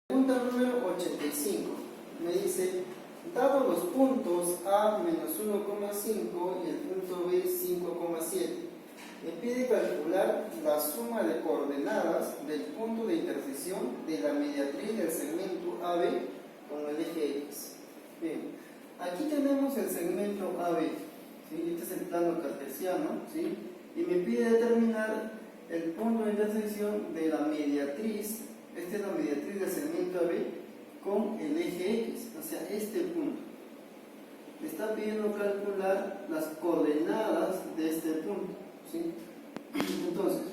Pregunta número 85. Me dice, dado los puntos A menos 1,5 y el punto B 5,7, me pide calcular la suma de coordenadas del punto de intersección de la mediatriz del segmento AB con el eje X. Bien, aquí tenemos el segmento AB, ¿sí? Este es el plano cartesiano, ¿sí? Y me pide determinar el punto de intersección de la mediatriz. Esta es la mediatriz del segmento AB con el eje X, o sea, este punto. Me está pidiendo calcular las coordenadas de este punto, ¿sí? Entonces,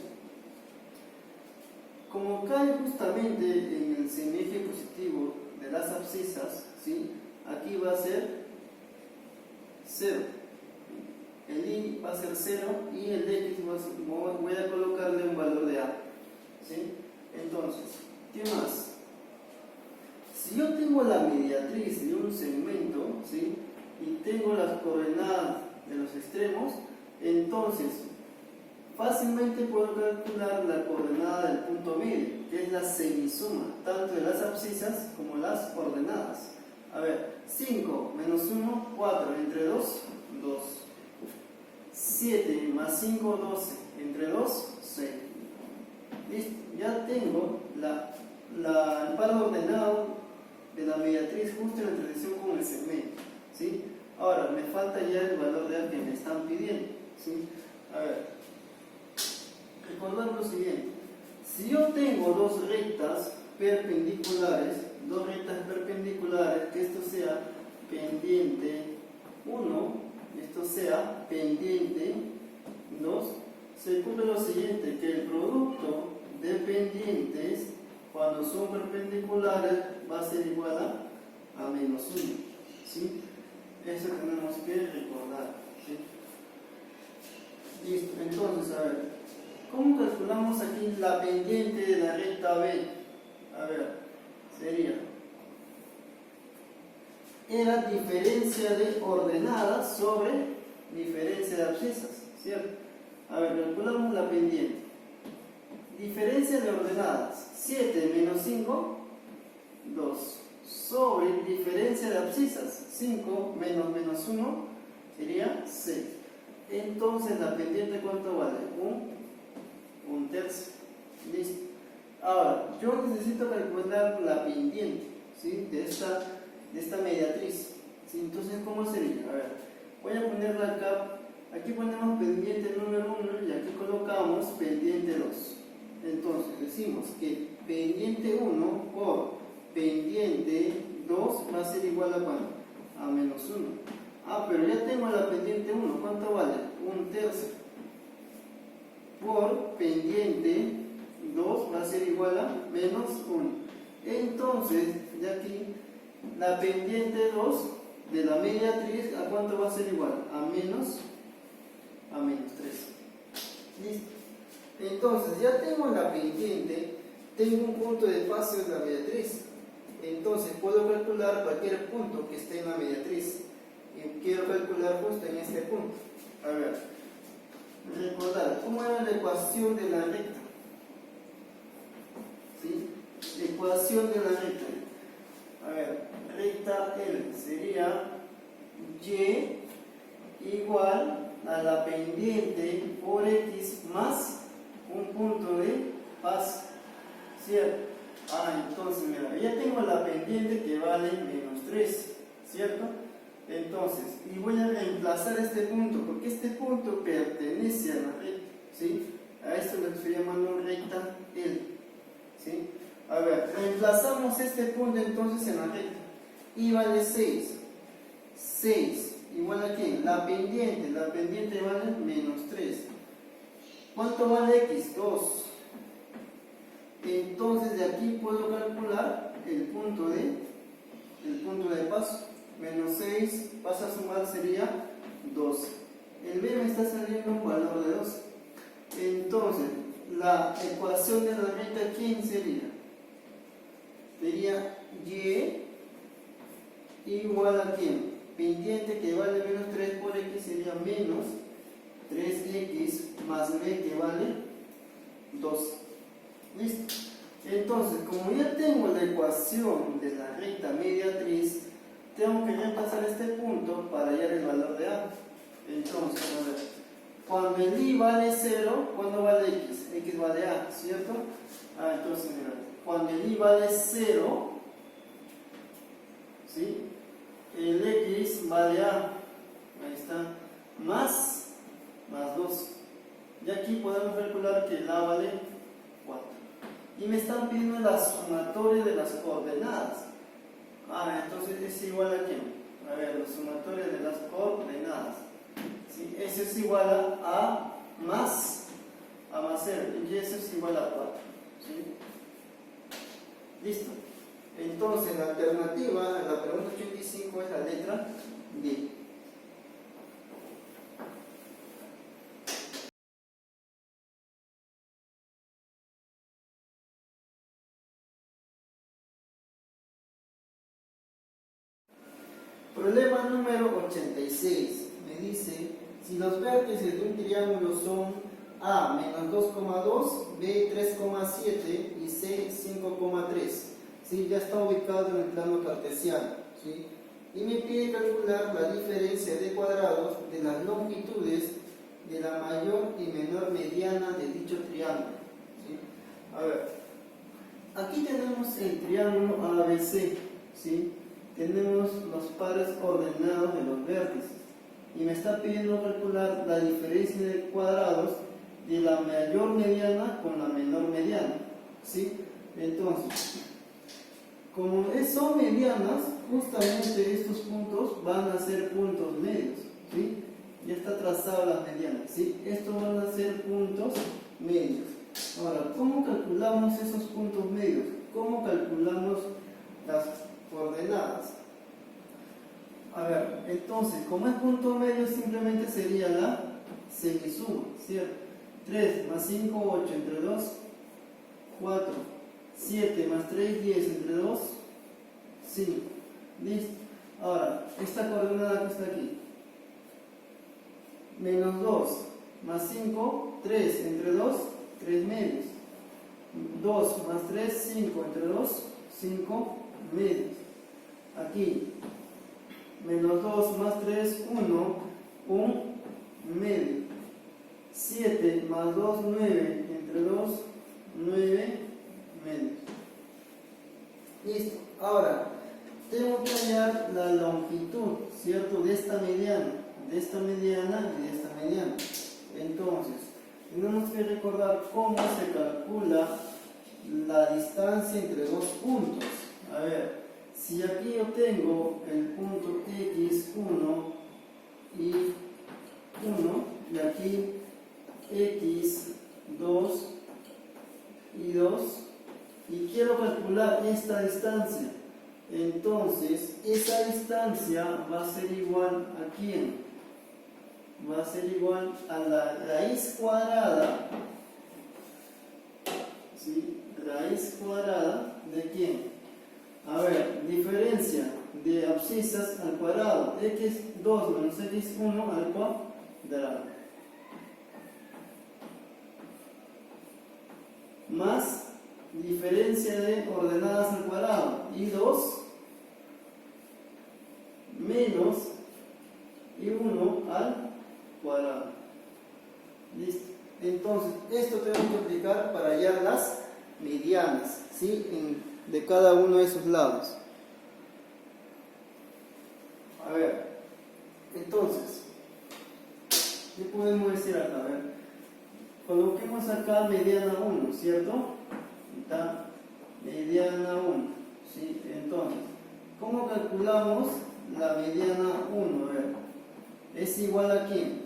como cae justamente en el semieje positivo de las abscisas, ¿sí? Aquí va a ser 0. El Y va a ser 0 y el X voy a colocarle un valor de A, ¿sí? Entonces, ¿qué más? Si yo tengo la mediatriz de un segmento, ¿sí? Y tengo las coordenadas de los extremos, entonces fácilmente puedo calcular la coordenada del punto medio, que es la semisuma, tanto de las abscisas como las coordenadas. A ver, 5 menos 1, 4, entre 2, 2. 7 más 5, 12, entre 2, 6. Listo, ya tengo el par ordenado de la mediatriz justo en la intersección con el segmento, ¿sí? Ahora, me falta ya el valor de A que me están pidiendo, ¿sí? A ver, recordar lo siguiente: si yo tengo dos rectas perpendiculares, que esto sea pendiente 1, esto sea pendiente 2, se cumple lo siguiente, que el producto de pendientes cuando son perpendiculares va a ser igual a menos 1, ¿sí? Eso tenemos que recordar, ¿sí? Listo, entonces, a ver, ¿cómo calculamos aquí la pendiente de la recta B? A ver, era diferencia de ordenadas sobre diferencia de abscisas, ¿cierto? A ver, calculamos la pendiente. Diferencia de ordenadas, 7 menos 5, 2, sobre diferencia de abscisas, 5 menos 1 sería 6. Entonces, la pendiente, ¿cuánto vale? Un tercio. Listo. Ahora, yo necesito calcular la pendiente, ¿sí? de esta mediatriz, ¿sí? Entonces, ¿cómo sería? A ver, voy a ponerla acá. Aquí ponemos pendiente número 1 y aquí colocamos pendiente 2. Entonces, decimos que pendiente 1 por pendiente 2 va a ser igual a ¿cuánto? A menos 1. Ah, pero ya tengo la pendiente 1. ¿Cuánto vale? Un tercio. Por pendiente 2 va a ser igual a menos 1. Entonces, de aquí, la pendiente 2 de la mediatriz, ¿a cuánto va a ser igual? A menos 3. Listo. Entonces, ya tengo la pendiente, tengo un punto de paso en la mediatriz. Entonces, puedo calcular cualquier punto que esté en la mediatriz. Y quiero calcular justo en este punto. A ver, recordar, ¿cómo era la ecuación de la recta? ¿Sí? La ecuación de la recta. A ver, recta L sería Y igual a la pendiente por X más un punto de paso, ¿cierto? Ah, entonces, mira, ya tengo la pendiente que vale menos 3, ¿cierto? Entonces, y voy a reemplazar este punto, porque este punto pertenece a la recta, ¿sí? A esto lo estoy llamando recta L, ¿sí? A ver, reemplazamos este punto entonces en la recta. Y vale 6. 6, igual a ¿qué? La pendiente vale menos 3. ¿Cuánto vale X? 2. Entonces de aquí puedo calcular el punto de paso. Menos 6 pasa a sumar, sería 12. El B me está saliendo un valor de 2. Entonces, la ecuación de la recta, ¿quién sería? Sería Y igual a ¿quién? Pendiente que vale menos 3 por X sería menos 3X más B que vale 2. ¿Listo? Entonces, como ya tengo la ecuación de la recta mediatriz, tengo que reemplazar este punto para hallar el valor de A. Entonces, a ver, cuando el I vale 0, ¿cuándo vale X? X vale A, ¿cierto? Entonces, mira, cuando el I vale 0, ¿sí? El X vale A, ahí está, más 2. Y aquí podemos calcular que el A vale 4. Y me están pidiendo la sumatoria de las coordenadas. Entonces es igual a ¿qué? A ver, la sumatoria de las coordenadas. ¿Sí? Eso es igual a más 0. Y eso es igual a 4. ¿Sí? Listo. Entonces la alternativa en la pregunta 85 es la letra D. Problema número 86. Me dice, si los vértices de un triángulo son A menos 2,2, B 3,7 y C 5,3. ¿Sí? Ya está ubicado en el plano cartesiano. ¿Sí? Y me pide calcular la diferencia de cuadrados de las longitudes de la mayor y menor mediana de dicho triángulo. ¿Sí? A ver, aquí tenemos el triángulo ABC. ¿Sí? Tenemos los pares ordenados de los vértices y me está pidiendo calcular la diferencia de cuadrados de la mayor mediana con la menor mediana. ¿Sí? Entonces, como son medianas, justamente estos puntos van a ser puntos medios. ¿Sí? Ya está trazado las medianas. ¿Sí? Estos van a ser puntos medios. Ahora, ¿cómo calculamos esos puntos medios? ¿Cómo calculamos las coordenadas? A ver, entonces, como es punto medio, simplemente sería la semisuma, ¿cierto? 3 más 5, 8 entre 2, 4, 7 más 3, 10 entre 2, 5. Listo. Ahora, esta coordenada que está aquí, menos 2 más 5, 3 entre 2, 3 medios. 2 más 3, 5 entre 2, 5 medios. Aquí, menos 2 más 3, 1, 1 medio. 7 más 2, 9 entre 2, 9 medios. Listo. Ahora, tengo que hallar la longitud, ¿cierto? De esta mediana y de esta mediana. Entonces, tenemos que recordar cómo se calcula la distancia entre dos puntos. A ver, si aquí yo tengo el punto X1 y 1 y aquí X2 y 2 y quiero calcular esta distancia, entonces esa distancia va a ser igual a ¿quién? Va a ser igual a la raíz cuadrada, ¿sí? Raíz cuadrada ¿de quién? A ver, diferencia de abscisas al cuadrado, x2 menos x1 al cuadrado, más diferencia de ordenadas al cuadrado, y2 menos y1 al cuadrado. Listo. Entonces, esto tengo que aplicar para hallar las medianas, ¿sí? De cada uno de esos lados. A ver, entonces, ¿qué podemos decir acá? A ver, coloquemos acá mediana 1, ¿cierto? Está mediana 1, ¿sí? Entonces, ¿cómo calculamos la mediana 1? A ver, es igual a ¿quién?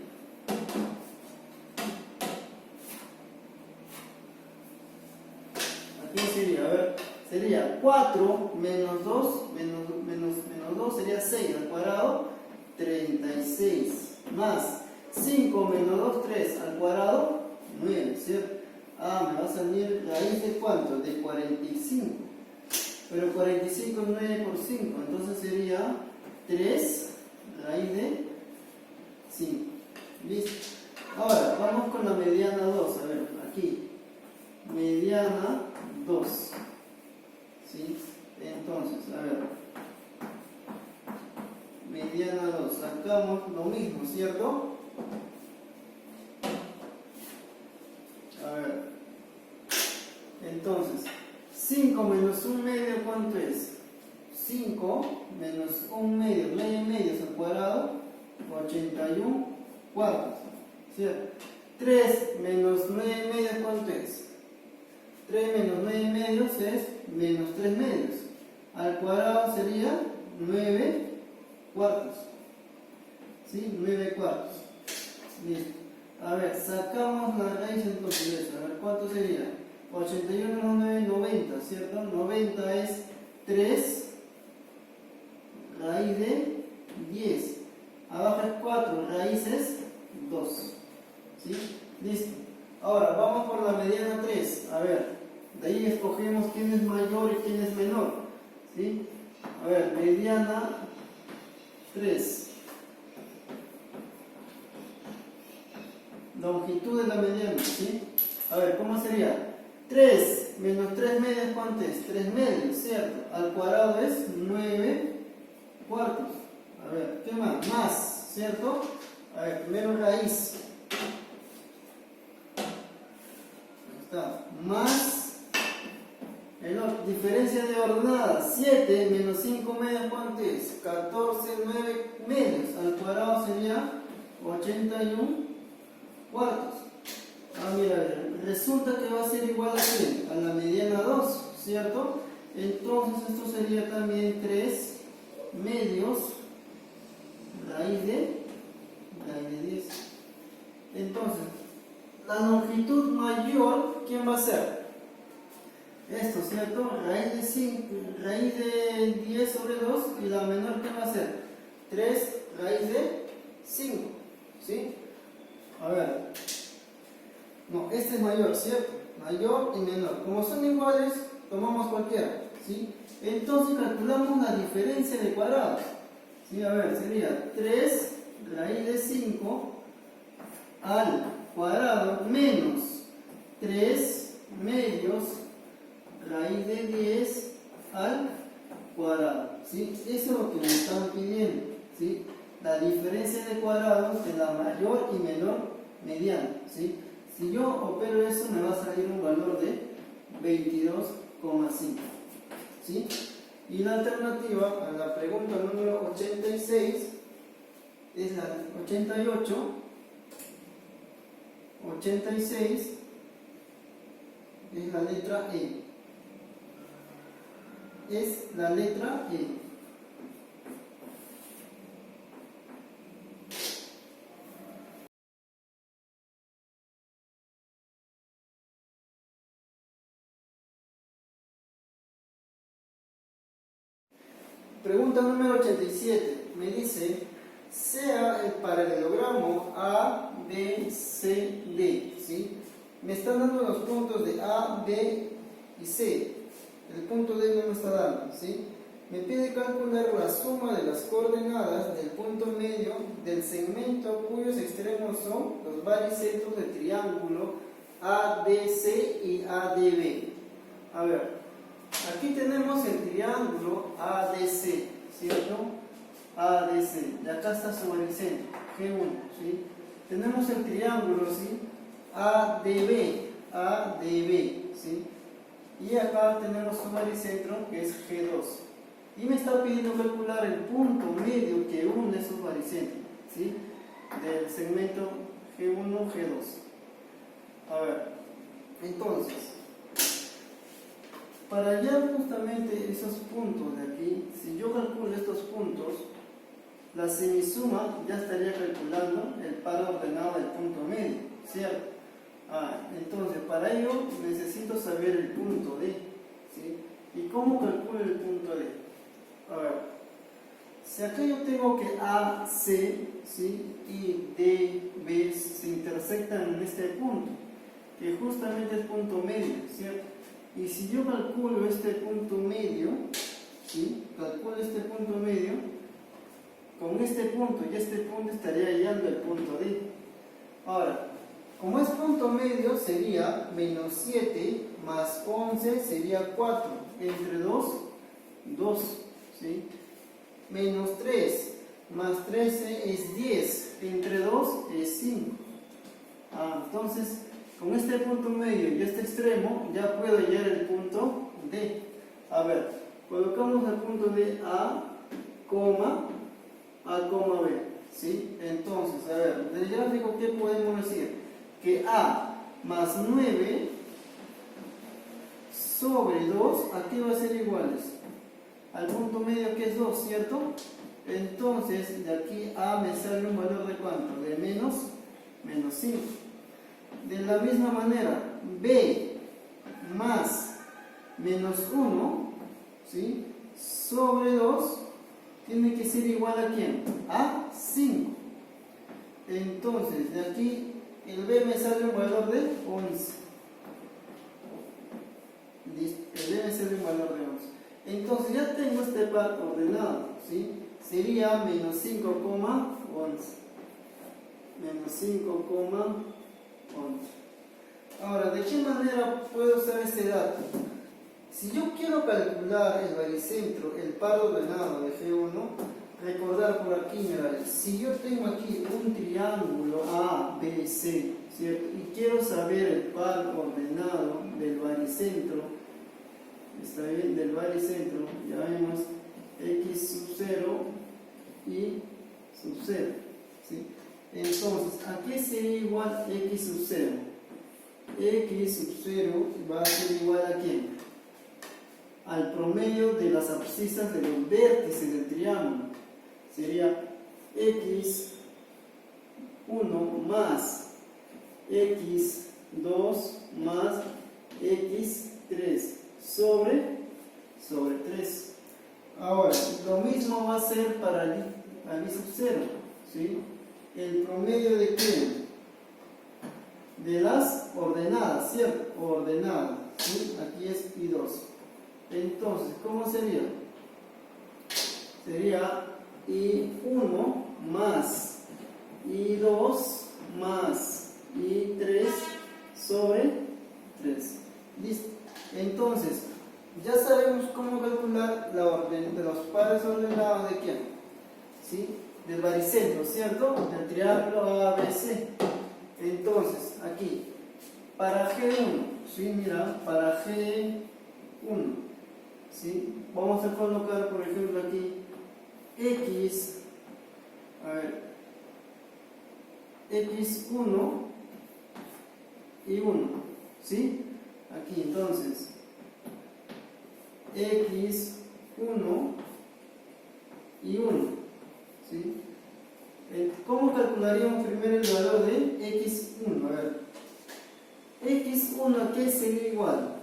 ¿A quién sería? A ver, sería 4 menos 2, menos 2 sería 6 al cuadrado, 36, más 5 menos 2, 3 al cuadrado, 9, ¿cierto? Me va a salir raíz de ¿cuánto? De 45. Pero 45 es 9 por 5, entonces sería 3 raíz de 5. ¿Listo? Ahora, vamos con la mediana 2. A ver, aquí. Mediana 2. ¿Sí? Entonces, a ver, mediana 2, sacamos lo mismo, ¿cierto? A ver, entonces, 5 menos 1 medio, ¿cuánto es? 5 menos 1 medio, medio medios al cuadrado, 81 cuartos, ¿cierto? 3 menos 9 medios, ¿cuánto es? 3 menos 9 medios es menos 3 medios. Al cuadrado sería 9 cuartos. ¿Sí? 9 cuartos. Listo. A ver, sacamos la raíz entonces de eso. A ver, ¿cuánto sería? 81 menos 9, 90, ¿cierto? 90 es 3 raíz de 10. Abajo es 4, raíces 2. ¿Sí? Listo. Ahora, vamos por la mediana 3. A ver, de ahí escogemos quién es mayor y quién es menor. ¿Sí? A ver, mediana 3. Longitud de la mediana, ¿sí? A ver, ¿cómo sería? 3 menos 3 medios, ¿cuánto es? 3 medios, ¿cierto? Al cuadrado es 9 cuartos. A ver, ¿qué más? Más, ¿cierto? A ver, primero raíz. Ahí está. Más el otro, diferencia de ordenadas. 7 menos 5 medios, ¿cuánto es? 14, 9 medios. Al cuadrado sería 81 cuartos. Ah, mira, resulta que va a ser igual a la mediana 2, ¿cierto? Entonces esto sería también 3 medios raíz de 10. Entonces, la longitud mayor, ¿quién va a ser? Esto, ¿cierto? Raíz de 10 sobre 2, y la menor, ¿quién va a ser? 3 raíz de 5, ¿sí? A ver, no, este es mayor, ¿cierto? Mayor y menor. Como son iguales, tomamos cualquiera, ¿sí? Entonces calculamos la diferencia de cuadrados. ¿Sí? A ver, sería 3 raíz de 5 al cuadrado menos 3 medios raíz de 10 al cuadrado. ¿Sí? Eso es lo que me están pidiendo, ¿sí? La diferencia de cuadrados de la mayor y menor mediana, ¿sí? Si yo opero eso, me va a salir un valor de 22,5, ¿sí? Y la alternativa a la pregunta número 86 es la 88, 86 es la letra E. Es la letra E. Pregunta número 87. Me dice, sea el paralelogramo A, B, C, D. ¿Sí? Me están dando los puntos de A, B y C. El punto D no me está dando. ¿Sí? Me pide calcular la suma de las coordenadas del punto medio del segmento cuyos extremos son los baricentros del triángulo ADC y ADB. A ver, aquí tenemos el triángulo ADC, ¿cierto? ADC, y acá está su baricentro, G1, ¿sí? Tenemos el triángulo, ¿sí? ADB, ¿sí? Y acá tenemos su baricentro, que es G2. Y me está pidiendo calcular el punto medio que une esos baricentros, ¿sí? Del segmento G1, G2. A ver, entonces, para hallar justamente esos puntos de aquí, si yo calculo estos puntos, la semisuma ya estaría calculando el par ordenado del punto medio, ¿cierto? Entonces, para ello necesito saber el punto D, ¿sí? ¿Y cómo calculo el punto D? A ver, si acá yo tengo que A, C, ¿sí? Y D, B se intersectan en este punto, que justamente es punto medio, ¿cierto? Y si yo calculo este punto medio, ¿sí? Calculo este punto medio, con este punto y este punto estaría hallando el punto D. Ahora, Como es punto medio, sería menos 7 más 11 sería 4. Entre 2, 2. ¿Sí? Menos 3 más 13 es 10. Entre 2 es 5. Entonces, con este punto medio y este extremo, ya puedo hallar el punto D. A ver, colocamos el punto de A, B. ¿Sí? Entonces, a ver, del gráfico, ¿qué podemos decir? Que A más 9 sobre 2, aquí va a ser iguales al punto medio que es 2, ¿cierto? Entonces, de aquí A me sale un valor de ¿cuánto? De menos 5. De la misma manera, B más menos 1, ¿sí? Sobre 2 tiene que ser igual a ¿quién? A 5. Entonces, de aquí el B me sale un valor de 11. Listo, el B me sale un valor de 11. Entonces ya tengo este par ordenado, ¿sí? Sería menos 5,11. Menos 5,11. Ahora, ¿de qué manera puedo usar este dato? Si yo quiero calcular el baricentro, el par ordenado de G1, recordar por aquí, mira, si yo tengo aquí un triángulo A, B, C, ¿cierto? Y quiero saber el par ordenado del baricentro, ¿está bien? Del baricentro, ya vemos X sub 0 y sub 0, ¿sí? Entonces, ¿a qué sería igual X sub 0? X sub 0 va a ser igual a ¿quién? Al promedio de las abscisas de los vértices del triángulo. Sería x1 más x2 más x3 sobre 3. Ahora, lo mismo va a ser para el I sub 0, ¿sí? El promedio de ¿qué? De las ordenadas, ¿cierto? Ordenadas, ¿sí? Aquí es I2. Entonces, ¿cómo sería? Sería I1 más I2 más I3 sobre 3. Listo. Entonces, ya sabemos cómo calcular la orden de los pares ordenados de quién, ¿sí? Del baricentro, ¿cierto? Del triángulo ABC. Entonces, aquí, para G1, ¿sí? Mira, para G1, ¿sí? Vamos a colocar, por ejemplo, aquí X, a ver, X1 y 1, ¿sí? Aquí, entonces, X1 y 1, ¿sí? ¿Cómo calcularíamos primero el valor de X1? A ver, X1 ¿a qué sería igual?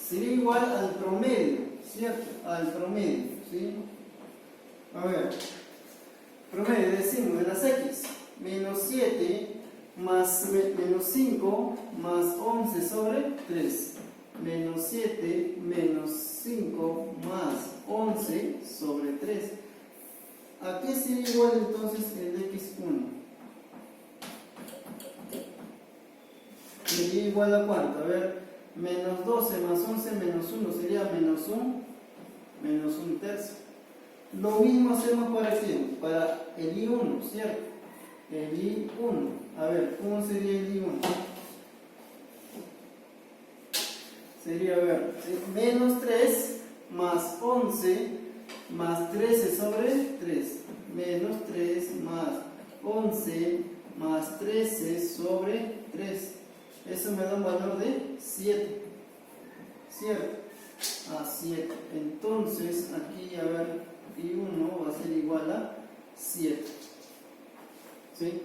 Sería igual al promedio, ¿cierto? Al promedio, ¿sí? A ver, promedio decimos de las X, menos 7 más menos 5 más 11 sobre 3. Menos 7 menos 5 más 11 sobre 3. ¿A qué sería igual entonces el X1? Sería igual a ¿cuánto? A ver, menos 12 más 11 menos 1 sería menos 1 tercio. Lo mismo hacemos para ¿quién? Para el I1, ¿cierto? El I1. A ver, ¿cómo sería el I1? Sería, a ver, menos 3 más 11 más 13 sobre 3. Menos 3 más 11 más 13 sobre 3. Eso me da un valor de 7. ¿Cierto? 7. Entonces, aquí, a ver, I1 va a ser igual a 7. ¿Sí?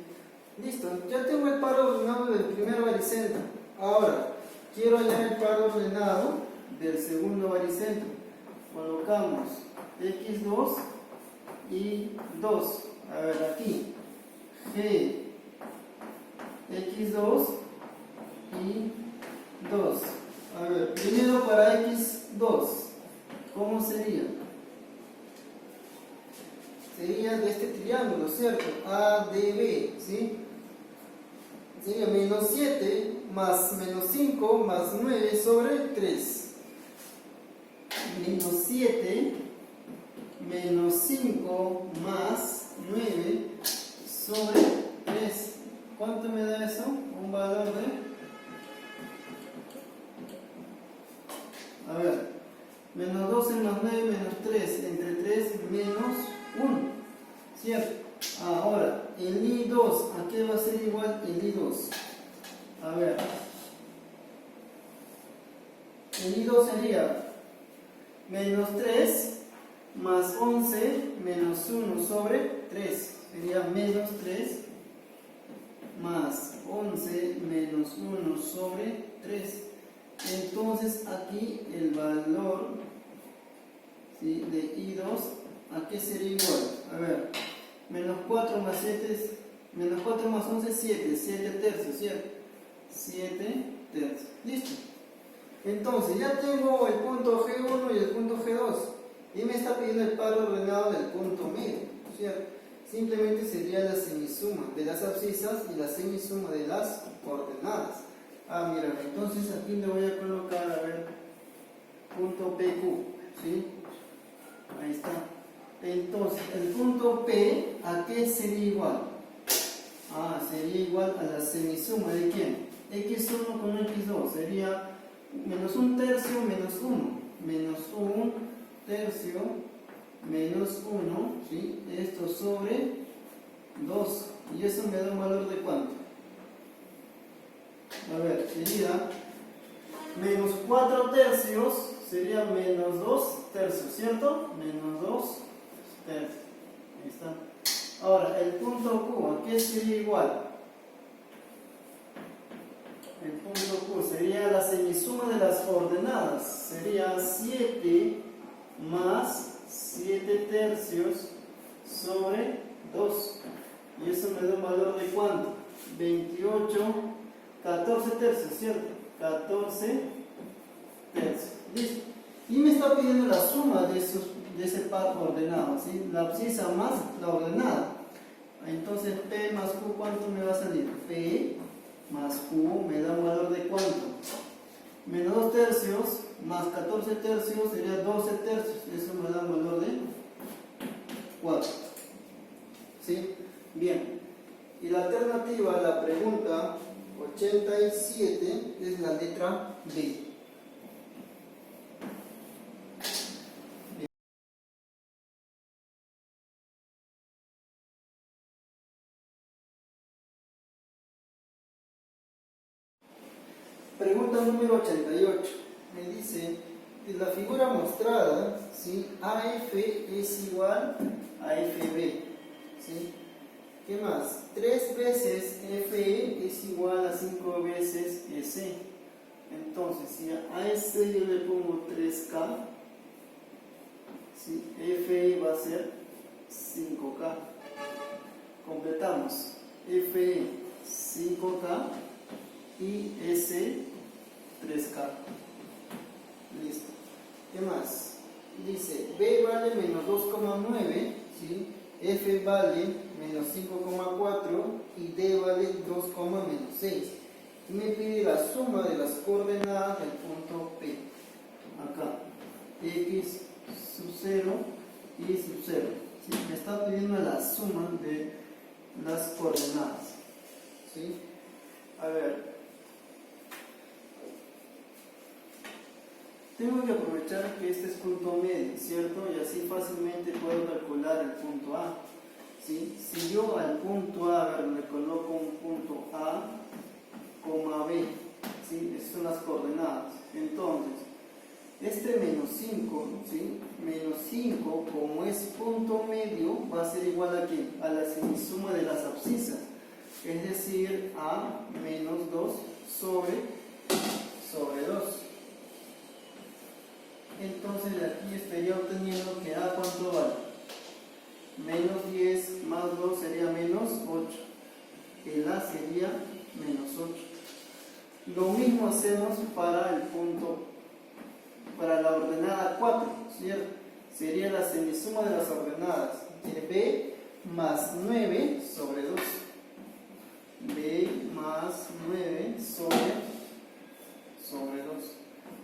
Listo. Ya tengo el par ordenado del primer baricentro. Ahora, quiero hallar el par ordenado del segundo baricentro. Colocamos X2 y 2. A ver, aquí. G, X2 y 2. A ver, primero para X2. ¿Cómo sería? Sería de este triángulo, ¿cierto? ADB, ¿sí? sería menos 7 más menos 5 más 9 sobre 3. Menos 7 menos 5 más 9 sobre 3. ¿Cuánto me da eso? Un valor de... A ver, menos 12 más 9 menos 3, entre 3 menos 1, ¿cierto? Ahora, el I2, ¿a qué va a ser igual el I2? A ver, el I2 sería menos 3 más 11 menos 1 sobre 3, sería menos 3 más 11 menos 1 sobre 3. Entonces aquí el valor, ¿sí?, de I2, ¿a qué sería igual? A ver, menos 4 más 7, menos 4 más 11, 7, 7 tercios, ¿cierto? 7 tercios, listo. Entonces ya tengo el punto G1 y el punto G2 y me está pidiendo el par ordenado del punto medio, ¿cierto? Simplemente sería la semisuma de las abscisas y la semisuma de las coordenadas. Ah, mira, entonces aquí le voy a colocar, a ver, punto PQ, ¿sí? Ahí está. Entonces, el punto P, ¿a qué sería igual? Ah, sería igual a la semisuma de ¿quién? X1 con X2, sería menos 1 tercio menos 1, menos 1 tercio menos 1, ¿sí? Esto sobre 2, y eso me da un valor de ¿cuánto? A ver, sería menos 4 tercios, sería menos 2 tercios, ¿cierto? Menos 2 tercios. Ahí está. Ahora, el punto Q, ¿a qué sería igual? El punto Q sería la semisuma de las ordenadas. Sería 7 más 7 tercios sobre 2. Y eso me da un valor de ¿cuánto? 28, 14 tercios, ¿cierto? 14 tercios. Listo. Y me está pidiendo la suma de ese par ordenado, ¿sí? La abscisa más la ordenada. Entonces P más Q, ¿cuánto me va a salir? P más Q me da un valor de ¿cuánto? Menos 2 tercios más 14 tercios sería 12 tercios. Eso me da un valor de 4. ¿Sí? Bien. Y la alternativa a la pregunta 87 es la letra B. Pregunta número 88. Me dice que la figura mostrada, ¿sí?, AF es igual a FB. ¿Sí? ¿Qué más? 3 veces FE es igual a 5 veces SE. Entonces, si a ese yo le pongo 3K, ¿sí?, FE va a ser 5K. Completamos. FE 5K y S 3K. Listo. ¿Qué más? Dice B vale menos 2,9, ¿sí?, F vale menos 5,4 y D vale 2,6. Y me pide la suma de las coordenadas del punto P. Acá, X sub 0 y sub 0. ¿Sí? Me está pidiendo la suma de las coordenadas. ¿Sí? A ver. Tengo que aprovechar que este es punto medio, ¿cierto? Y así fácilmente puedo calcular el punto A. ¿Sí? Si yo al punto A le coloco un punto A, B, ¿sí?, esas son las coordenadas. Entonces, este menos 5, ¿sí?, menos 5, como es punto medio, va a ser igual a ¿qué? A la semisuma de las abscisas, es decir, a menos 2 sobre 2. Entonces aquí estaría obteniendo que A, ¿cuánto vale? Menos 10 más 2 sería menos 8. El A sería menos 8. Lo mismo hacemos para el punto, para la ordenada 4, ¿cierto? Sería la semisuma de las ordenadas de B más 9 sobre 2. b más 9 sobre 2.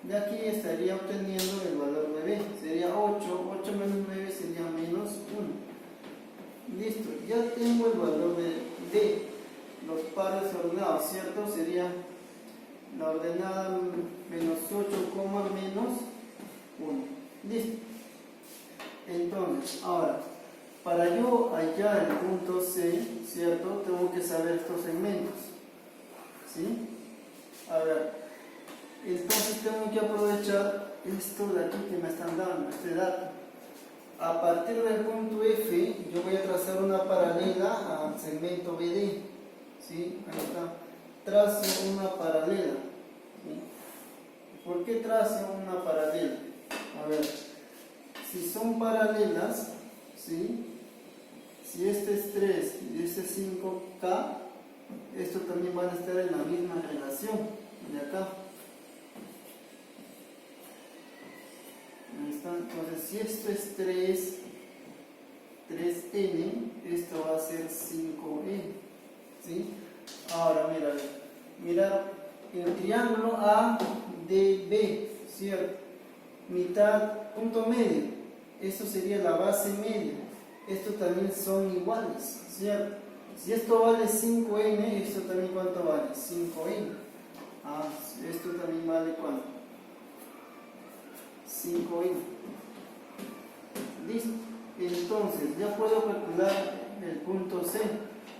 De aquí estaría obteniendo el valor de b, sería 8, 8 menos 9 sería menos 1. Listo, ya tengo el valor de d, los pares ordenados, ¿cierto? Sería la ordenada menos 8, menos 1. Listo. Entonces, ahora, para yo hallar el punto C, ¿cierto? Tengo que saber estos segmentos. ¿Sí? A ver, entonces tengo que aprovechar esto de aquí que me están dando, este dato. A partir del punto F, yo voy a trazar una paralela al segmento BD. ¿Sí? Ahí está. Trazo una paralela. ¿Sí? ¿Por qué trazo una paralela? A ver, si son paralelas, ¿sí? Si este es 3 y este es 5K, esto también van a estar en la misma relación de acá. Ahí está. Entonces, si esto es 3n, esto va a ser 5n. ¿Sí? Ahora, mira el triángulo ADB, ¿cierto? Mitad, punto medio, esto sería la base media. Estos también son iguales, ¿cierto? Si esto vale 5n, esto también ¿cuánto vale? 5n. Ah, esto también vale ¿cuánto? 5n. Listo. Entonces, ya puedo calcular el punto C.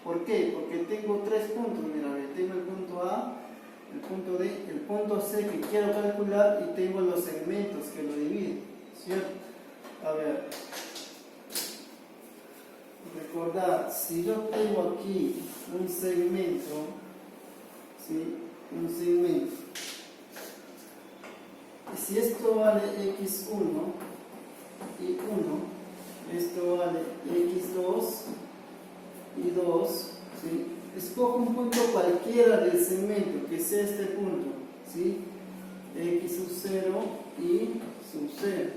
¿Por qué? Porque tengo tres puntos. Mira, tengo el punto A, el punto D, el punto C que quiero calcular y tengo los segmentos que lo dividen, ¿cierto? A ver, recordad, si yo tengo aquí un segmento, ¿sí? Un segmento, y si esto vale x1 y 1, esto vale x2 y 2, ¿sí? Escojo un punto cualquiera del segmento que sea este punto, ¿sí? X sub 0 y sub 0.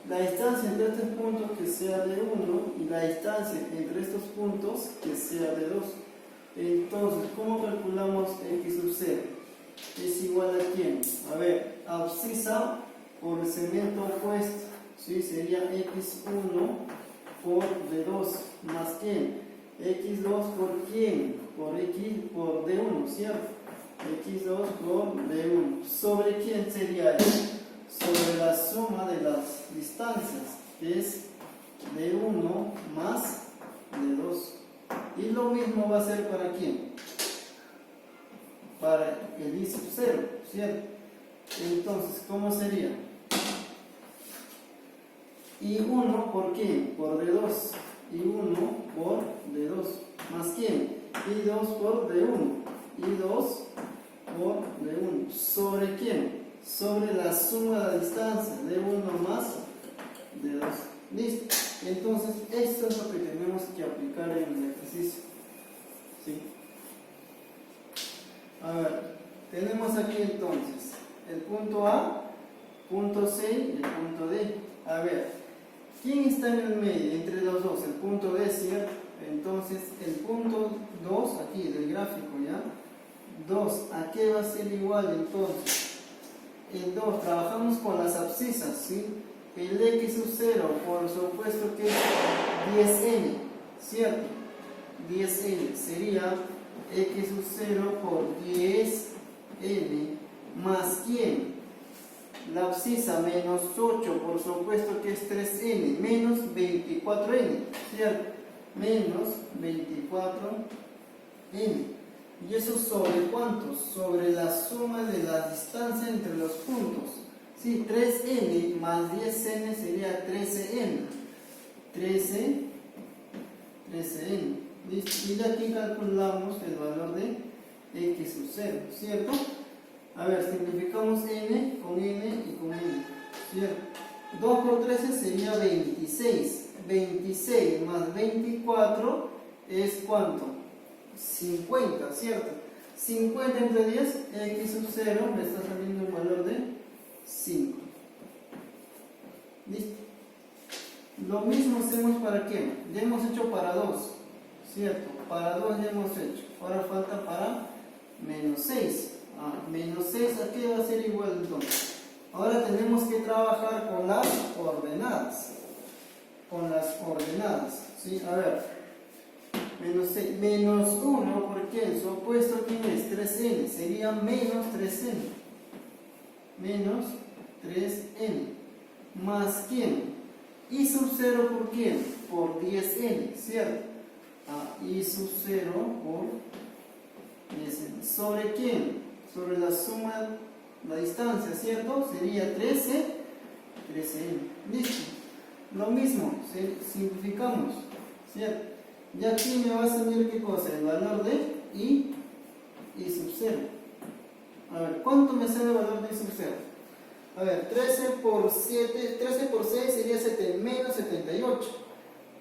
La distancia entre estos puntos que sea de 1 y la distancia entre estos puntos que sea de 2. Entonces, ¿cómo calculamos x sub 0? Es igual a ¿quién? A ver, abscisa por el segmento opuesto, ¿sí? Sería x1 por d2 más ¿quién? x2 por ¿quién? Por x por d1, ¿cierto? x2 por d1. ¿Sobre quién sería eso? Sobre la suma de las distancias, que es d1 más d2. Y lo mismo va a ser para ¿quién? Para el i sub 0, ¿cierto? Entonces, ¿cómo sería? I1 por quién? Por d2. I1 por d2 más ¿quién? I2 por d1. I2 por d1. ¿Sobre quién? Sobre la suma de la distancia, d1 más d2. Listo. Entonces, esto es lo que tenemos que aplicar en el ejercicio. ¿Sí? A ver, tenemos aquí entonces el punto A, punto C y el punto D. A ver, ¿quién está en el medio entre los dos? El punto D, ¿cierto? Entonces, el punto 2, aquí del gráfico, ¿ya? 2, ¿a qué va a ser igual entonces? El 2, trabajamos con las abscisas, ¿sí? El x sub 0, por supuesto que es 10n, ¿cierto? 10n sería x sub 0 por 10n más ¿quién? La abscisa menos 8, por supuesto que es 3n, menos 24n, ¿cierto? Menos 24n. ¿Y eso sobre cuántos? Sobre la suma de la distancia entre los puntos. Sí, 3n más 10n sería 13n. 13n. ¿Listo? Y de aquí calculamos el valor de x sub 0, ¿cierto? A ver, simplificamos n con n y con n, ¿cierto? 2 por 13 sería 26. 26 más 24 es ¿cuánto? 50, ¿cierto? 50 entre 10, x sub 0 me está saliendo un valor de 5. ¿Listo? Lo mismo hacemos para ¿qué? Ya hemos hecho para 2, ¿cierto? Para 2 ya hemos hecho. Ahora falta para menos 6. Menos 6, ¿a qué va a ser igual entonces? Ahora tenemos que trabajar con las ordenadas. Con las ordenadas, ¿sí? A ver, menos 1, ¿por qué? Su opuesto, ¿quién es? 3n, sería menos 3n. Menos 3n. ¿Más quién? I sub 0 por quién? Por 10n, ¿cierto? I sub 0 por 10n. ¿Sobre quién? Sobre la suma, la distancia, ¿cierto? Sería 13n. Listo. Lo mismo, simplificamos, ¿cierto? Y aquí me va a salir ¿qué cosa? El valor de I sub 0. A ver, ¿cuánto me sale el valor de I sub 0? A ver, 13 por 6 sería menos 78.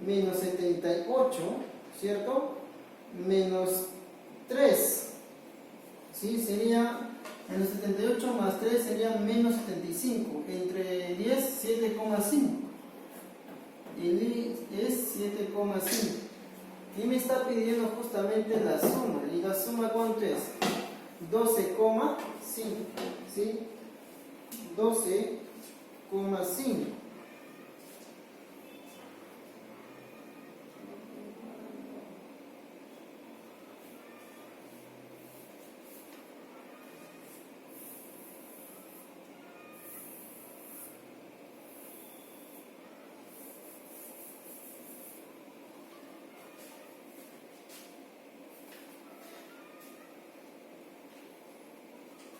Menos 78, ¿cierto? Menos 3. ¿Sí? Sería menos 78 más 3 sería menos 75. Entre 10, 7,5. Y es 7,5. Y me está pidiendo justamente la suma. ¿Y la suma cuánto es? 12,5. ¿Sí? 12,5.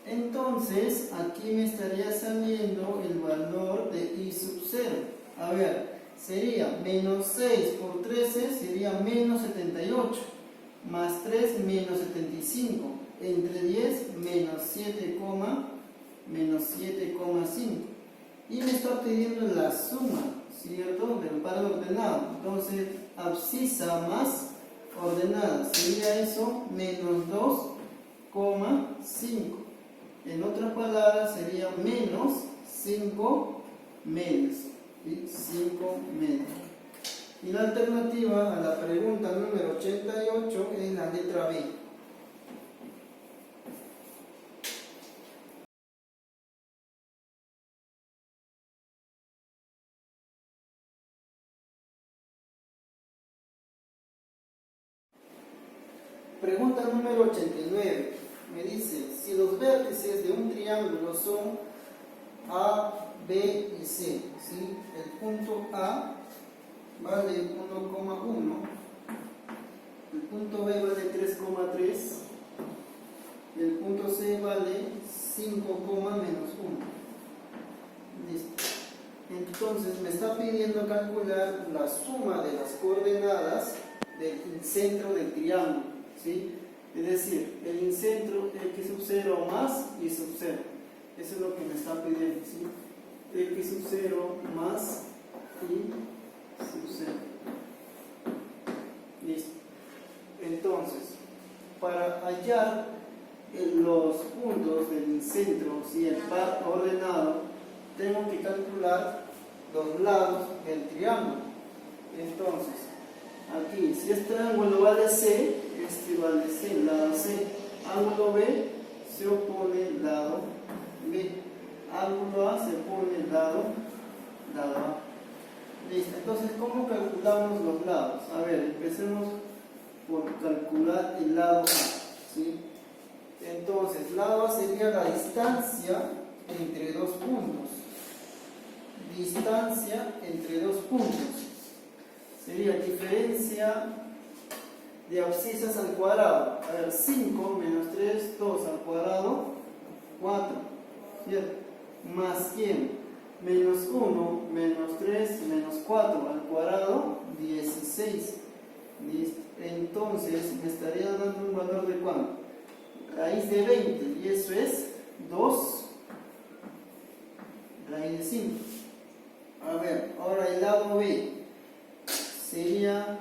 Entonces, aquí me estaría saliendo el valor de I sub 0. A ver, sería menos 6 por 13 sería menos 78. Más 3 menos 75. Entre 10 menos 7,5. Y me está pidiendo la suma, ¿cierto? Del par ordenado. Entonces, abscisa más ordenada. Sería eso menos 2,5. En otras palabras sería menos 5 medios. ¿Sí? 5 medios. Y la alternativa a la pregunta número 88 es la letra B. Pregunta número 89. Me dice, si los vértices de un triángulo son A, B y C, ¿sí? El punto A vale 1,1, el punto B vale 3,3, el punto C vale 5, menos 1. Listo. Entonces me está pidiendo calcular la suma de las coordenadas del incentro del triángulo, ¿sí? Es decir, el incentro x sub 0 más y sub 0. Eso es lo que me está pidiendo, ¿sí? X sub 0 más y sub 0. Listo. Entonces, para hallar los puntos del incentro, ¿sí? El par ordenado, tengo que calcular los lados del triángulo. Entonces, aquí, si este ángulo vale C, este vale C, lado C. Ángulo B se opone lado B. Ángulo A se opone lado A. Listo. Entonces, ¿cómo calculamos los lados? A ver, empecemos por calcular el lado A, ¿sí? Entonces, lado A sería la distancia entre dos puntos. Distancia entre dos puntos. Sería diferencia de abscisas al cuadrado. A ver, 5 menos 3, 2 al cuadrado, 4. ¿Cierto? Más quién? Menos 1, menos 3, menos 4 al cuadrado, 16. ¿Listo? Entonces me estaría dando un valor de ¿cuánto? Raíz de 20. Y eso es 2 raíz de 5. A ver, ahora el lado B sería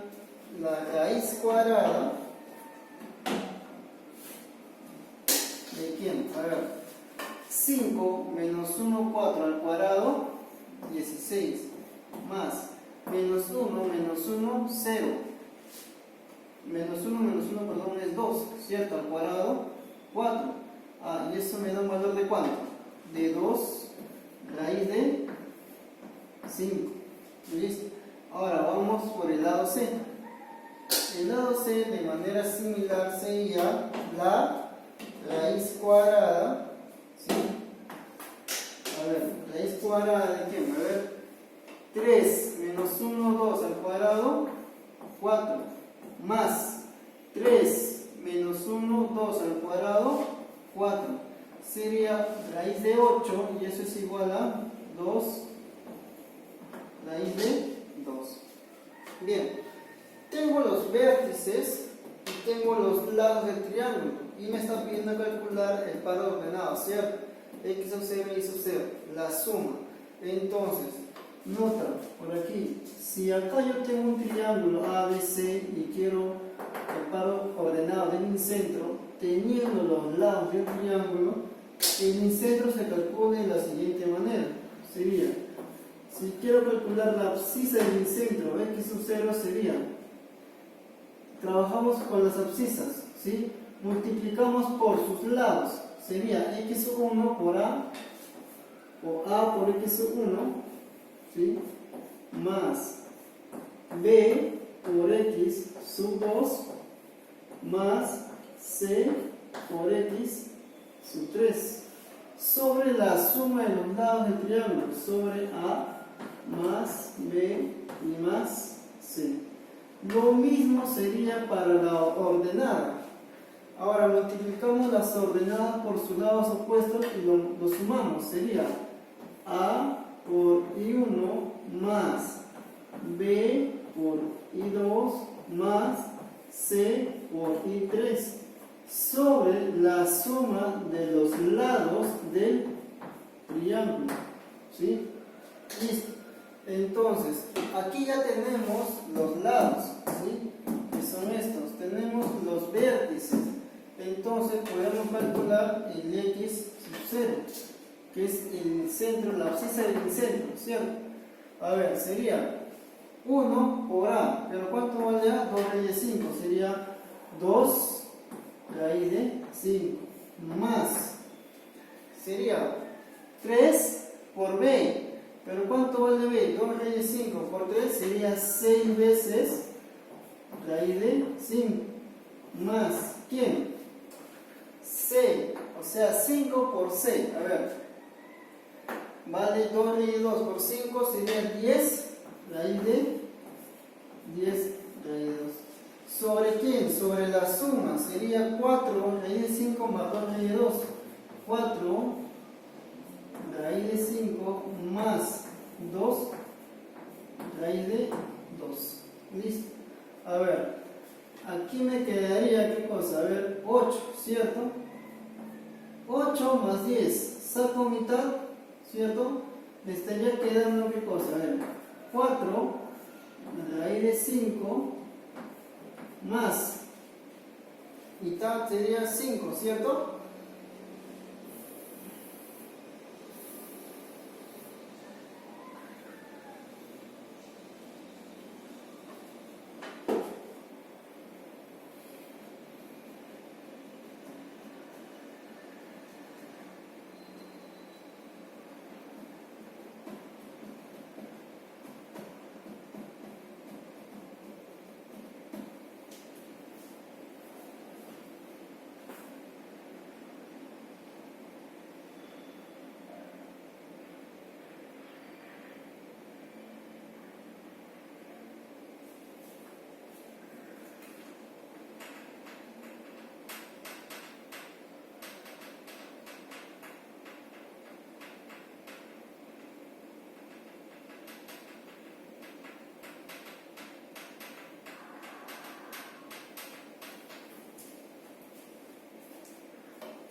la raíz cuadrada de quién? A ver, 5 menos 1, 4 al cuadrado, 16, más menos 1 menos 1, 0. menos 1, perdón, es 2, ¿cierto? Al cuadrado, 4. Ah, y eso me da un valor de ¿cuánto? De 2 raíz de 5. ¿Listo? Ahora vamos por el lado C. El lado C de manera similar sería la raíz cuadrada, ¿sí? A ver, raíz cuadrada de ¿qué? A ver, 3 menos 1, 2 al cuadrado, 4, más 3 menos 1, 2 al cuadrado, 4. Sería raíz de 8 y eso es igual a 2 raíz de 2. Bien, tengo los vértices y tengo los lados del triángulo y me está pidiendo calcular el par ordenado, ¿cierto? X sub 0 y Y sub 0, la suma. Entonces, nota por aquí, si acá yo tengo un triángulo ABC y quiero el par ordenado de mi centro, teniendo los lados del triángulo, el incentro se calcula de la siguiente manera. Sería, si quiero calcular la abscisa del incentro, X sub 0 sería, trabajamos con las abscisas, ¿sí? Multiplicamos por sus lados, sería X sub 1 por A, o A por X sub 1, ¿sí? Más B por X sub 2, más C por X sub 3, sobre la suma de los lados del triángulo, sobre A más B y más C. Lo mismo sería para la ordenada. Ahora multiplicamos las ordenadas por sus lados opuestos y lo sumamos. Sería A por I1 más B por I2 más C por I3 sobre la suma de los lados del triángulo. ¿Sí? Listo. Entonces, aquí ya tenemos los lados, ¿sí? Que son estos. Tenemos los vértices. Entonces, podemos calcular el X sub 0, que es el centro, la abscisa del centro, ¿cierto? A ver, sería 1 por A, pero ¿cuánto vale A? 2 raíz de 5, sería 2 raíz de 5, más, sería 3 por B, pero ¿cuánto vale B? 2 raíz de 5 por 3 sería 6 veces raíz de 5, más, ¿quién? C, o sea 5 por C, a ver, vale 2 raíz de 2 por 5 sería 10 raíz de 10 raíz de 2. ¿Sobre quién? Sobre la suma, sería 4 raíz de 5 más 2 raíz de 2, 4 raíz de 5 más 2 raíz de 2. Listo. A ver, aquí me quedaría, ¿qué cosa? A ver, 8, ¿cierto? 8 más 10, saco mitad, ¿cierto? Me estaría quedando, ¿qué cosa? A ver, 4 raíz de 5 más mitad sería 5, ¿cierto?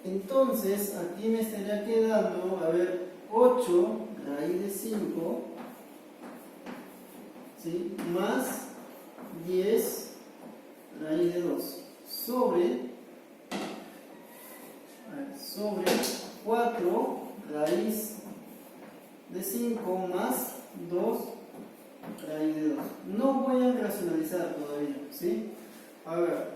Entonces, aquí me estaría quedando, a ver, 8 raíz de 5, ¿sí? Más 10 raíz de 2 sobre 4 raíz de 5 más 2 raíz de 2. No voy a racionalizar todavía, ¿sí? A ver,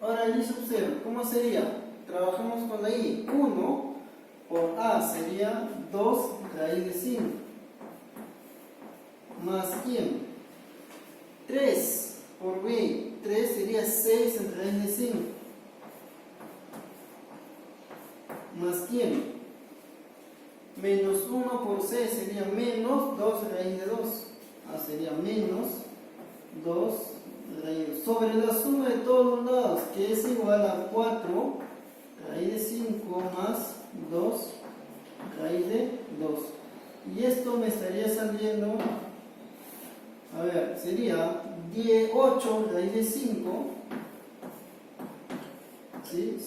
ahora el I sub 0, ¿cómo sería? Trabajamos con la I. 1 por A sería 2 raíz de 5. ¿Más quién? 3 por B. 3 sería 6 en raíz de 5. ¿Más quién? Menos 1 por C sería menos 2 raíz de 2. Sería menos 2 raíz de 2. Sobre la suma de todos los lados, que es igual a 4 raíz de 5 más 2 raíz de 2. Y esto me estaría saliendo, a ver, sería 8 raíz de 5, ¿sí?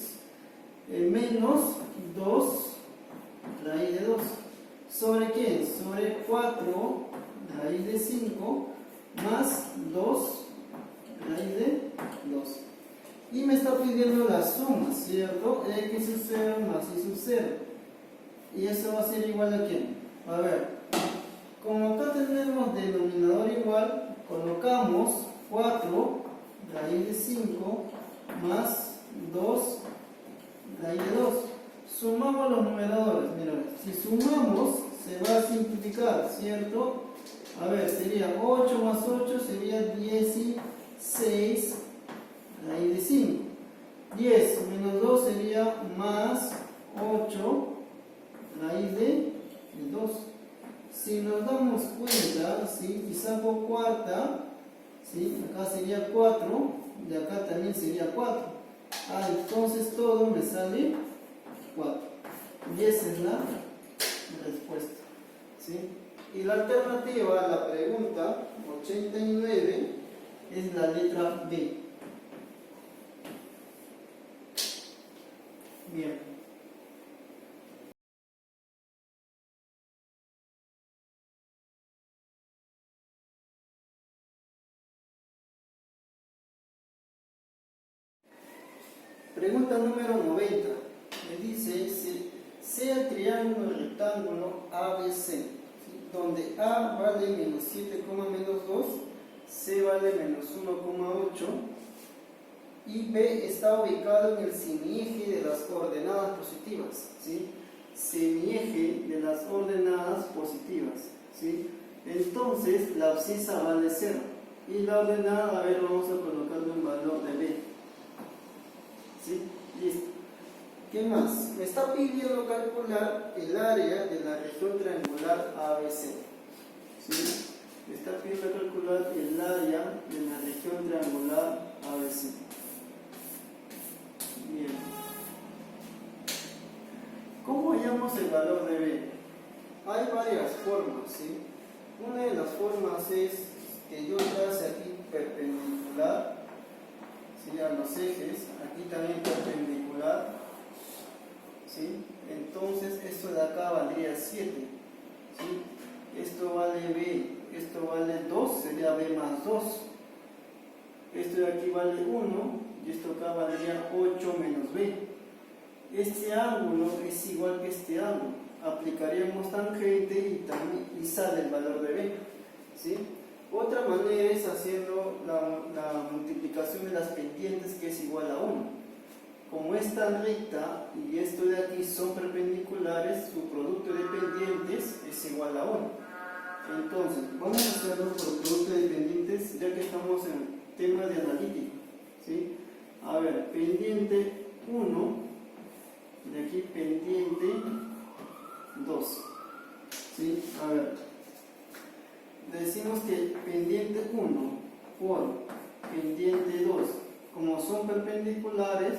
Menos 2 raíz de 2. ¿Sobre qué? Sobre 4 raíz de 5 más 2 raíz de 2. Y me está pidiendo la suma, ¿cierto? X sub 0 más Y sub 0. Y eso va a ser igual a ¿quién? A ver, como acá tenemos denominador igual, colocamos 4 raíz de 5 más 2 raíz de 2. Sumamos los numeradores. Mira, si sumamos se va a simplificar, ¿cierto? A ver, sería 8 más 8 sería 16 raíz de 5. 10 menos 2 sería más 8 raíz de 2. Si nos damos cuenta, ¿sí? Y saco cuarta, ¿sí? Acá sería 4 y acá también sería 4. Entonces todo me sale 4. Y esa es la respuesta, ¿sí? Y la alternativa a la pregunta 89 es la letra B. Bien. Pregunta número 90. Me dice, sea el triángulo rectángulo ABC, ¿sí? Donde A vale menos 7, menos 2, C vale menos 1,8 y B está ubicado en el semieje de las coordenadas positivas, ¿sí? Semieje de las ordenadas positivas, ¿sí? Entonces la abscisa vale 0 y la ordenada, a ver, vamos a colocarle un valor de B, ¿sí? Listo. ¿Qué más? Me está pidiendo calcular el área de la región triangular ABC, ¿sí? Me está pidiendo calcular el área de la región triangular ABC. Bien. ¿Cómo hallamos el valor de B? Hay varias formas, ¿sí? Una de las formas es que yo trace aquí perpendicular, ¿sí? A los ejes, aquí también perpendicular, ¿sí? Entonces esto de acá valdría 7, ¿sí? Esto vale B, esto vale 2, sería B más 2. Esto de aquí vale 1 y esto acá valdría 8 menos B. Este ángulo es igual que este ángulo. Aplicaríamos tangente y sale el valor de B, ¿sí? Otra manera es haciendo la multiplicación de las pendientes, que es igual a 1. Como esta recta y esto de aquí son perpendiculares, su producto de pendientes es igual a 1. Entonces, vamos a hacerlo por producto de pendientes, ya que estamos en tema de analítica, ¿sí? A ver, pendiente 1, de aquí pendiente 2, ¿sí? A ver, decimos que pendiente 1 por pendiente 2, como son perpendiculares,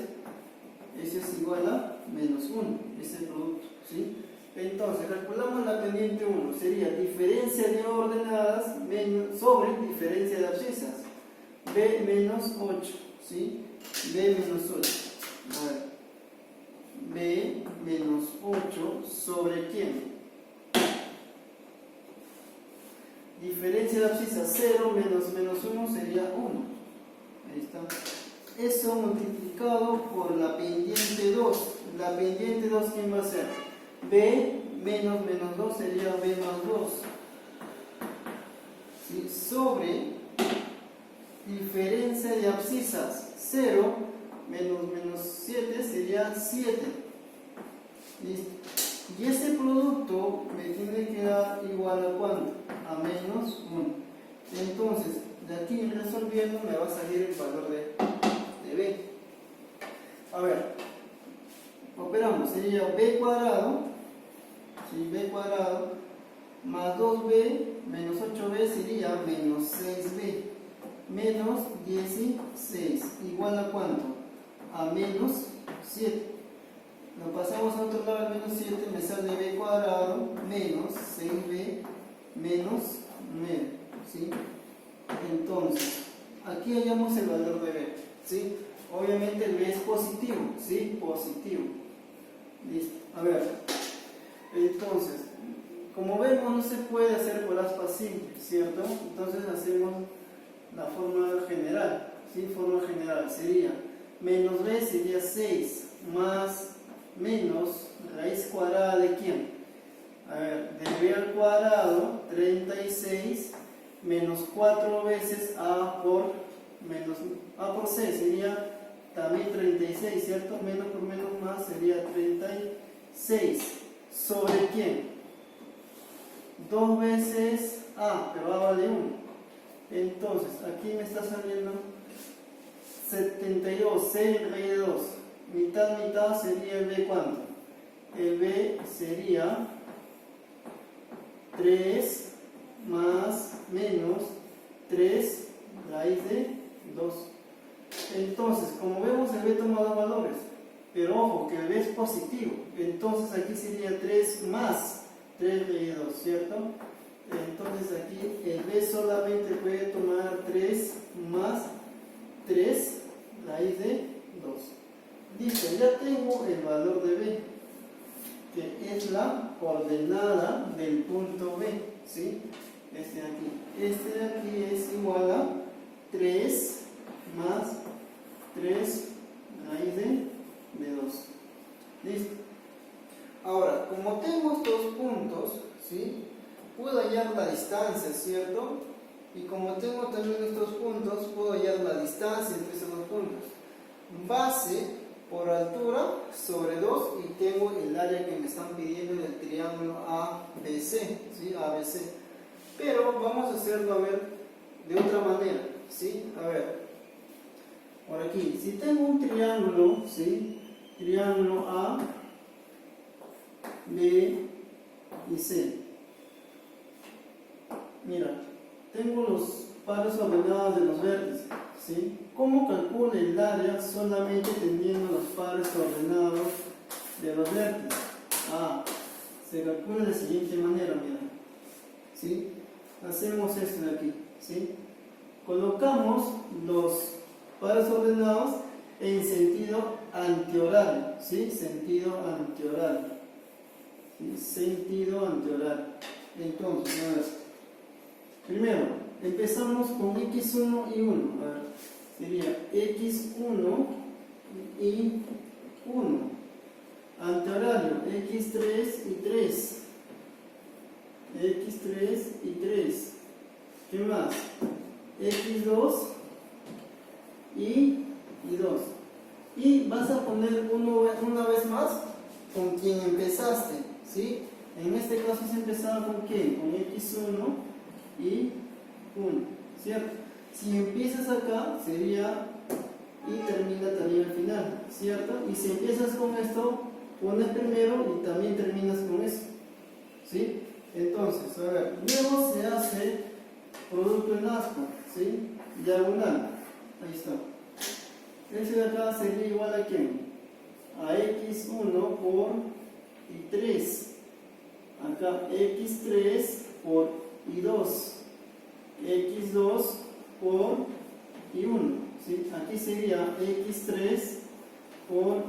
eso es igual a menos 1, ese producto, ¿sí? Entonces, calculamos la pendiente 1, sería diferencia de ordenadas sobre diferencia de abscisas, B menos 8, ¿sí? B menos 8, a ver, B menos 8 sobre ¿quién? Diferencia de abscisas, 0 menos menos 1 sería 1, ahí está. Eso multiplicado por la pendiente 2. La pendiente 2, ¿quién va a ser? B menos menos 2 sería B más 2. ¿Sí? Sobre diferencia de abscisas. 0 menos 7 sería 7. ¿Listo? Y ese producto me tiene que dar igual a ¿cuánto? A menos 1. Entonces, de aquí resolviendo me va a salir el valor de b. A ver, operamos, sería b cuadrado, ¿sí? B cuadrado más 2b menos 8b sería menos 6b menos 16 igual a ¿cuánto? A menos 7. Lo pasamos a otro lado, al menos 7 me sale b cuadrado menos 6b menos 9, ¿sí? Entonces, aquí hallamos el valor de b, ¿sí? Obviamente el b es positivo, ¿sí? Positivo. Listo. A ver, entonces, como vemos no se puede hacer por aspa simple, ¿cierto? Entonces hacemos la fórmula general, ¿sí? Fórmula general sería menos b sería 6 más menos raíz cuadrada de ¿quién? A ver, de b al cuadrado 36 menos 4 veces a por menos a por c sería también 36, ¿cierto? Menos por menos más sería 36 sobre ¿quién? 2 veces a, pero a vale 1. Entonces aquí me está saliendo 72, 6 raíz de 2, mitad sería el b ¿cuánto? El b sería 3 más menos 3 raíz de 2. Entonces, como vemos, el b toma dos valores, pero ojo, que el b es positivo, entonces aquí sería 3 más 3 raíz de 2, ¿cierto? Entonces aquí el b solamente puede tomar 3 más 3 raíz de 2. Listo, ya tengo el valor de b, que es la coordenada del punto b, ¿sí? Este de aquí es igual a 3 más 3 raíz de 2. Listo. Ahora, como tengo estos puntos, ¿sí? Puedo hallar la distancia, ¿cierto? Y como tengo también estos puntos, puedo hallar la distancia entre esos dos puntos. Base por altura sobre 2 y tengo el área que me están pidiendo en el triángulo ABC, ¿sí? ABC. Pero vamos a hacerlo a ver de otra manera, ¿sí? A ver, por aquí, si tengo un triángulo, ¿sí? Triángulo A, B y C. Mira, tengo los pares ordenados de los vértices, ¿sí? ¿Cómo calculo el área solamente teniendo los pares ordenados de los vértices? Se calcula de la siguiente manera, mira, ¿sí? Hacemos esto de aquí, ¿sí? Colocamos los pares ordenados en sentido antihorario, ¿sí? Sentido antihorario, ¿sí? Sentido antihorario. Entonces, a ver, primero empezamos con x1 y 1, a ver, sería x1 y 1, antihorario x3 y 3, x3 y 3, ¿qué más? x2 y 2, y vas a poner una vez más con quien empezaste, ¿sí? En este caso se empezaba con quién, con x1 y 1, ¿cierto? Si empiezas acá sería y termina también al final, ¿cierto? Y si empiezas con esto, pones primero y también terminas con eso, ¿sí? Entonces, a ver, luego se hace producto en aspa, ¿sí? Diagonal, ahí está. Ese de acá sería igual a ¿quién? A x1 por y3. Acá x3 por y2. x2 por y1, ¿sí? Aquí sería x3 por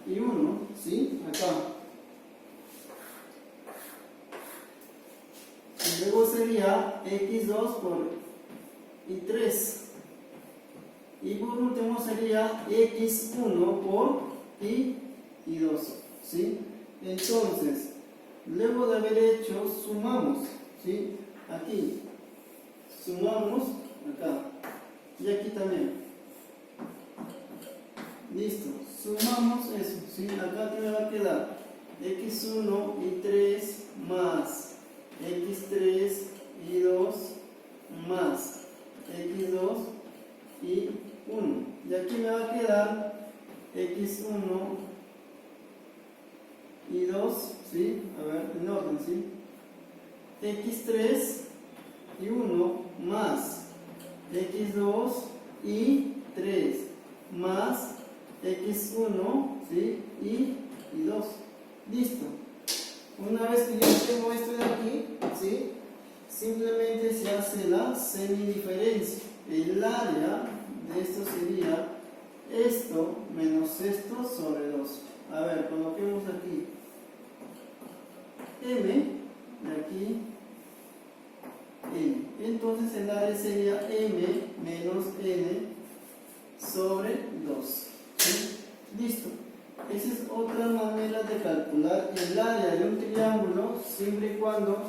y1, ¿sí? Acá. Y luego sería x2 por y3. Y por último sería x1 por y2, ¿sí? Entonces, luego de haber hecho, sumamos, ¿sí? Aquí, sumamos acá. Y aquí también. Listo. Sumamos eso, ¿sí? Acá que me va a quedar x1 y 3 más x3 y 2 más x2 y 1. Y aquí me va a quedar x1 y 2, ¿sí? A ver, en orden, ¿sí? x3 y 1 más x2 y 3 más x1, ¿sí? y 2. Listo. Una vez que yo tengo esto de aquí, ¿sí? Simplemente se hace la semidiferencia. El área de esto sería esto menos esto sobre 2. A ver, coloquemos aquí m, de aquí n. Entonces el área sería m menos n sobre 2. ¿Sí? Listo. Esa es otra manera de calcular el área de un triángulo siempre y cuando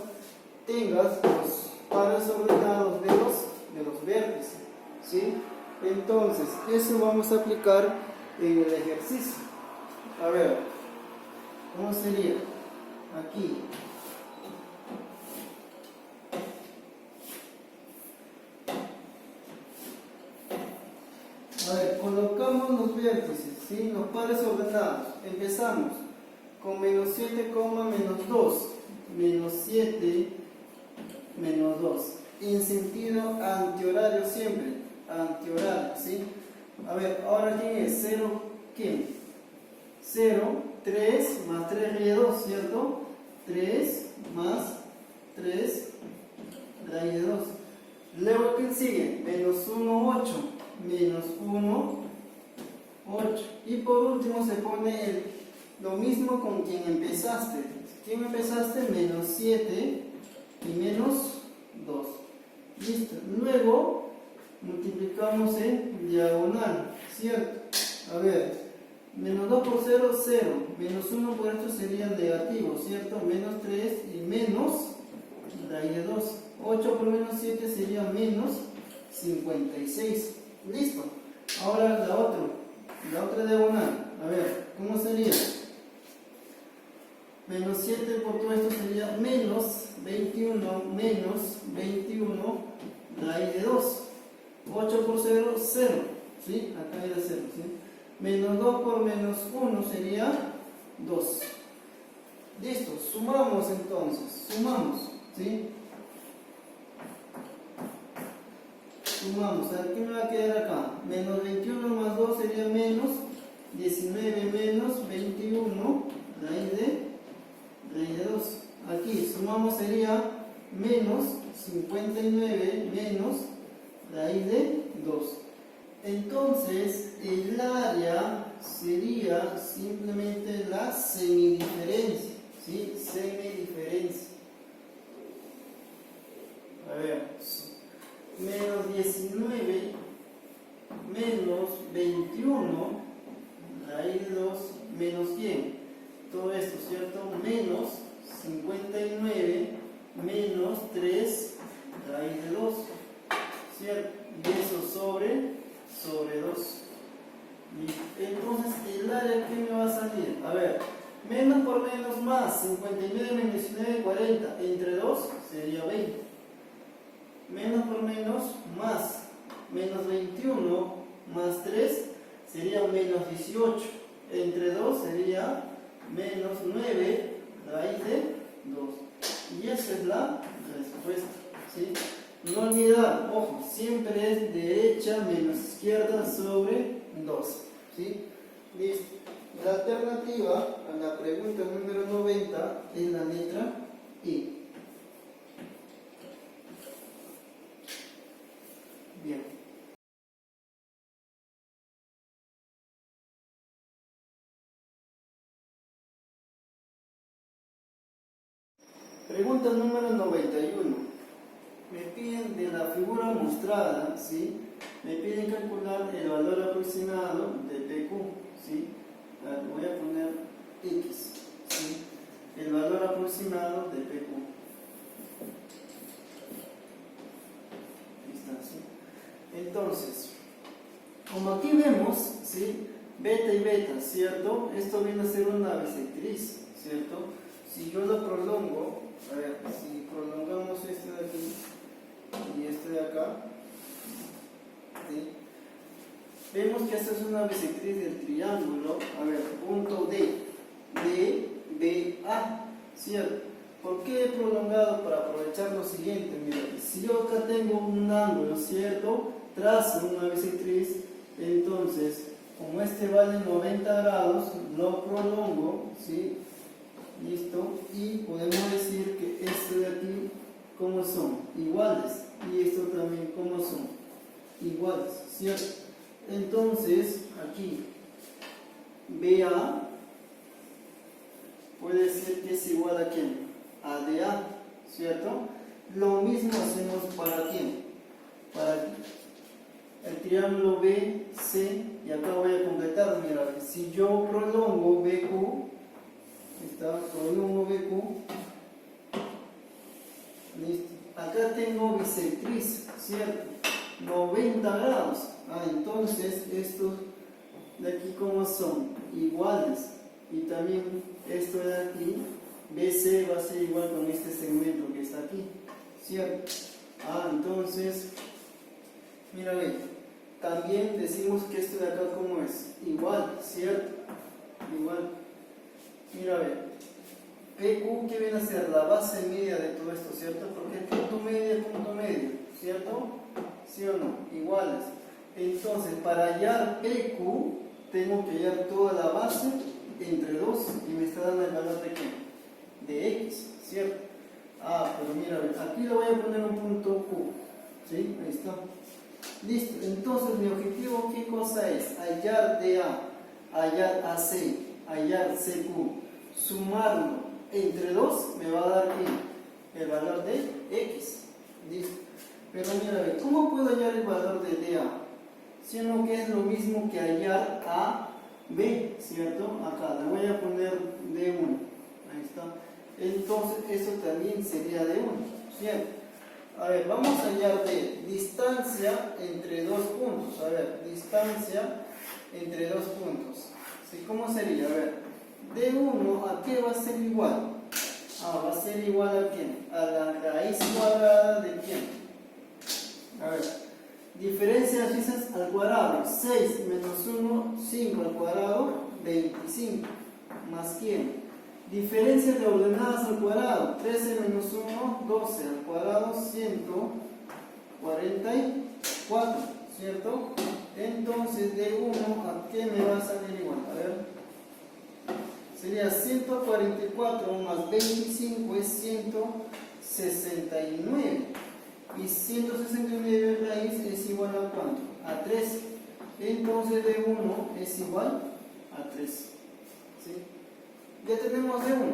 tengas los pares ordenados de los vértices. ¿Sí? Entonces, eso vamos a aplicar en el ejercicio. A ver, ¿cómo sería? Aquí. A ver, colocamos los vértices, ¿sí? Los pares ordenados. Empezamos con menos 7, menos 2. Menos 7, menos 2. En sentido antihorario siempre. Antihorario, ¿sí? A ver, ahora ¿quién es? 0, ¿quién? 0, 3 más 3 raíz de 2, ¿cierto? 3 más 3 raíz de 2. Luego, ¿quién sigue? Menos 1, 8. Menos 1, 8. Y por último se pone lo mismo con quien empezaste. ¿Quién empezaste? Menos 7 y menos 2. Listo. Luego multiplicamos en diagonal, ¿cierto? A ver, menos 2 por 0, 0. Menos 1 por esto sería negativo, ¿cierto? Menos 3 y menos raíz de 2. 8 por menos 7 sería menos 56. Listo. Ahora la otra diagonal. A ver, ¿cómo sería? Menos 7 por todo esto sería menos 21 raíz de 2. 8 por 0, 0. ¿Sí? Acá era 0. ¿Sí? Menos 2 por menos 1 sería 2. Listo. Sumamos entonces. Sumamos. ¿Sí? Sumamos, a ver qué me va a quedar acá. Menos 21 más 2 sería menos 19 menos 21 raíz de 2. Aquí sumamos sería menos 59 menos raíz de 2. Entonces el área sería simplemente la semidiferencia. ¿Sí? Semidiferencia. A ver. Menos 19 menos 21 raíz de 2 menos 100. Todo esto, ¿cierto? Menos 59 menos 3 raíz de 2, ¿cierto? Y eso sobre 2. Entonces, el área que me va a salir, a ver, menos por menos más, 59 menos 19, 40, entre 2 sería 20. Menos por menos más, menos 21 más 3 sería menos 18. Entre 2 sería menos 9 raíz de 2. Y esa es la respuesta. ¿Sí? No olvidar, ojo, siempre es derecha menos izquierda sobre 2. ¿Sí? Listo. La alternativa a la pregunta número 90 es la letra I. Bien. Pregunta número 91. Me piden de la figura mostrada, ¿sí? Me piden calcular el valor aproximado de PQ, ¿sí? Voy a poner X, ¿sí? El valor aproximado de PQ. Ahí está, ¿sí? Entonces, como aquí vemos, ¿sí? Beta y beta, ¿cierto? Esto viene a ser una bisectriz, ¿cierto? Si yo lo prolongo, a ver, si prolongamos este de aquí y este de acá, ¿sí? Vemos que esta es una bisectriz del triángulo, a ver, punto D, BA, ¿cierto? ¿Por qué he prolongado? Para aprovechar lo siguiente, mira, si yo acá tengo un ángulo, ¿cierto? Trazo una bisectriz, entonces, como este vale 90 grados, lo prolongo, ¿sí? Listo, y podemos decir que este de aquí, ¿cómo son? Iguales, y esto también, ¿cómo son? Iguales, ¿cierto? Entonces, aquí, BA puede ser que es igual a ¿quién? A DA, ¿cierto? Lo mismo hacemos para ¿quién? Para el triángulo BC, y acá voy a completar, mira, si yo prolongo BQ, prolongo BQ, listo, acá tengo bisectriz, ¿cierto? 90 grados, entonces estos de aquí ¿cómo son? Iguales, y también esto de aquí, BC va a ser igual con este segmento que está aquí, ¿cierto? Entonces, mira, ve, también decimos que esto de acá ¿cómo es? Igual, ¿cierto? Igual. Mira, ve, PQ, ¿qué viene a ser? La base media de todo esto, ¿cierto? Porque punto medio, ¿cierto? ¿Sí o no? Iguales. Entonces, para hallar PQ, tengo que hallar toda la base entre 2 y me está dando el valor de ¿qué? De X, ¿cierto? Pero mira, aquí le voy a poner un punto Q, ¿sí? Ahí está. Listo, entonces mi objetivo, ¿qué cosa es? Hallar DA, hallar AC, hallar CQ, sumarlo entre 2 me va a dar ¿qué? El valor de X, listo. Pero mira, ¿cómo puedo hallar el valor de DA? Sino que es lo mismo que hallar AB, ¿cierto? Acá le voy a poner D1, ahí está. Entonces, eso también sería D1, ¿cierto? A ver, vamos a hallar de distancia entre dos puntos. A ver, distancia entre dos puntos. ¿Sí? ¿Cómo sería? A ver, D1, ¿a qué va a ser igual? Va a ser igual a ¿quién? A la raíz cuadrada de ¿quién? A ver, diferencia de raíces al cuadrado. 6 menos 1, 5 al cuadrado, 25. ¿Más quién? Diferencia de ordenadas al cuadrado, 13 menos 1, 12 al cuadrado, 144, ¿cierto? Entonces, de 1 a qué me va a salir igual, a ver, sería 144 más 25 es 169, y 169 raíz es igual a ¿cuánto? A 3, entonces de 1 es igual a 3, ¿sí? Ya tenemos de 1.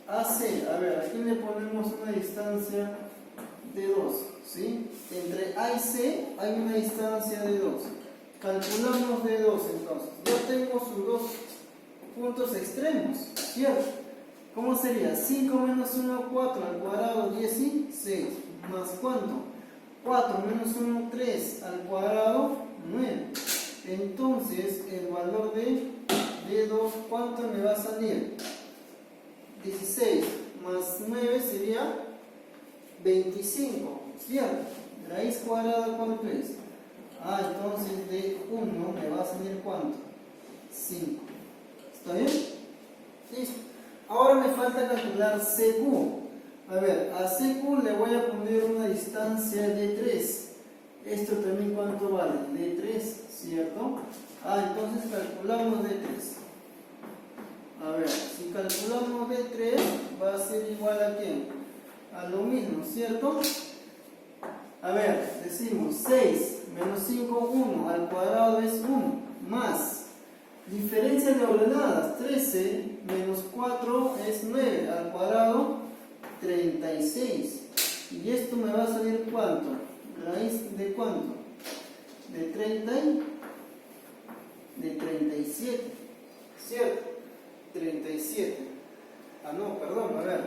AC, a ver, aquí le ponemos una distancia de 2, ¿sí? Entre A y C hay una distancia de 2. Calculamos de 2 entonces. Ya tengo sus dos puntos extremos, ¿cierto? ¿Cómo sería? 5 menos 1, 4 al cuadrado, 16. ¿Más cuánto? 4 menos 1, 3 al cuadrado, 9. Entonces, el valor de D2, ¿cuánto me va a salir? 16 más 9 sería 25, ¿cierto? Raíz cuadrada, ¿cuánto es? Entonces de 1 me va a salir ¿cuánto? 5. ¿Está bien? Listo. Ahora me falta calcular CQ. A ver, a CQ le voy a poner una distancia de 3. Esto también ¿cuánto vale? De 3, ¿cierto? Entonces calculamos de 3. A ver, si calculamos de 3 va a ser igual a ¿quién? A lo mismo, ¿cierto? A ver, decimos 6 menos 5, 1 al cuadrado es 1, más diferencia de ordenadas, 13 menos 4 es 9 al cuadrado, 36. Y esto me va a salir ¿cuánto? ¿Raíz de cuánto? De 30 de 37, ¿cierto? 37. No, perdón, a ver.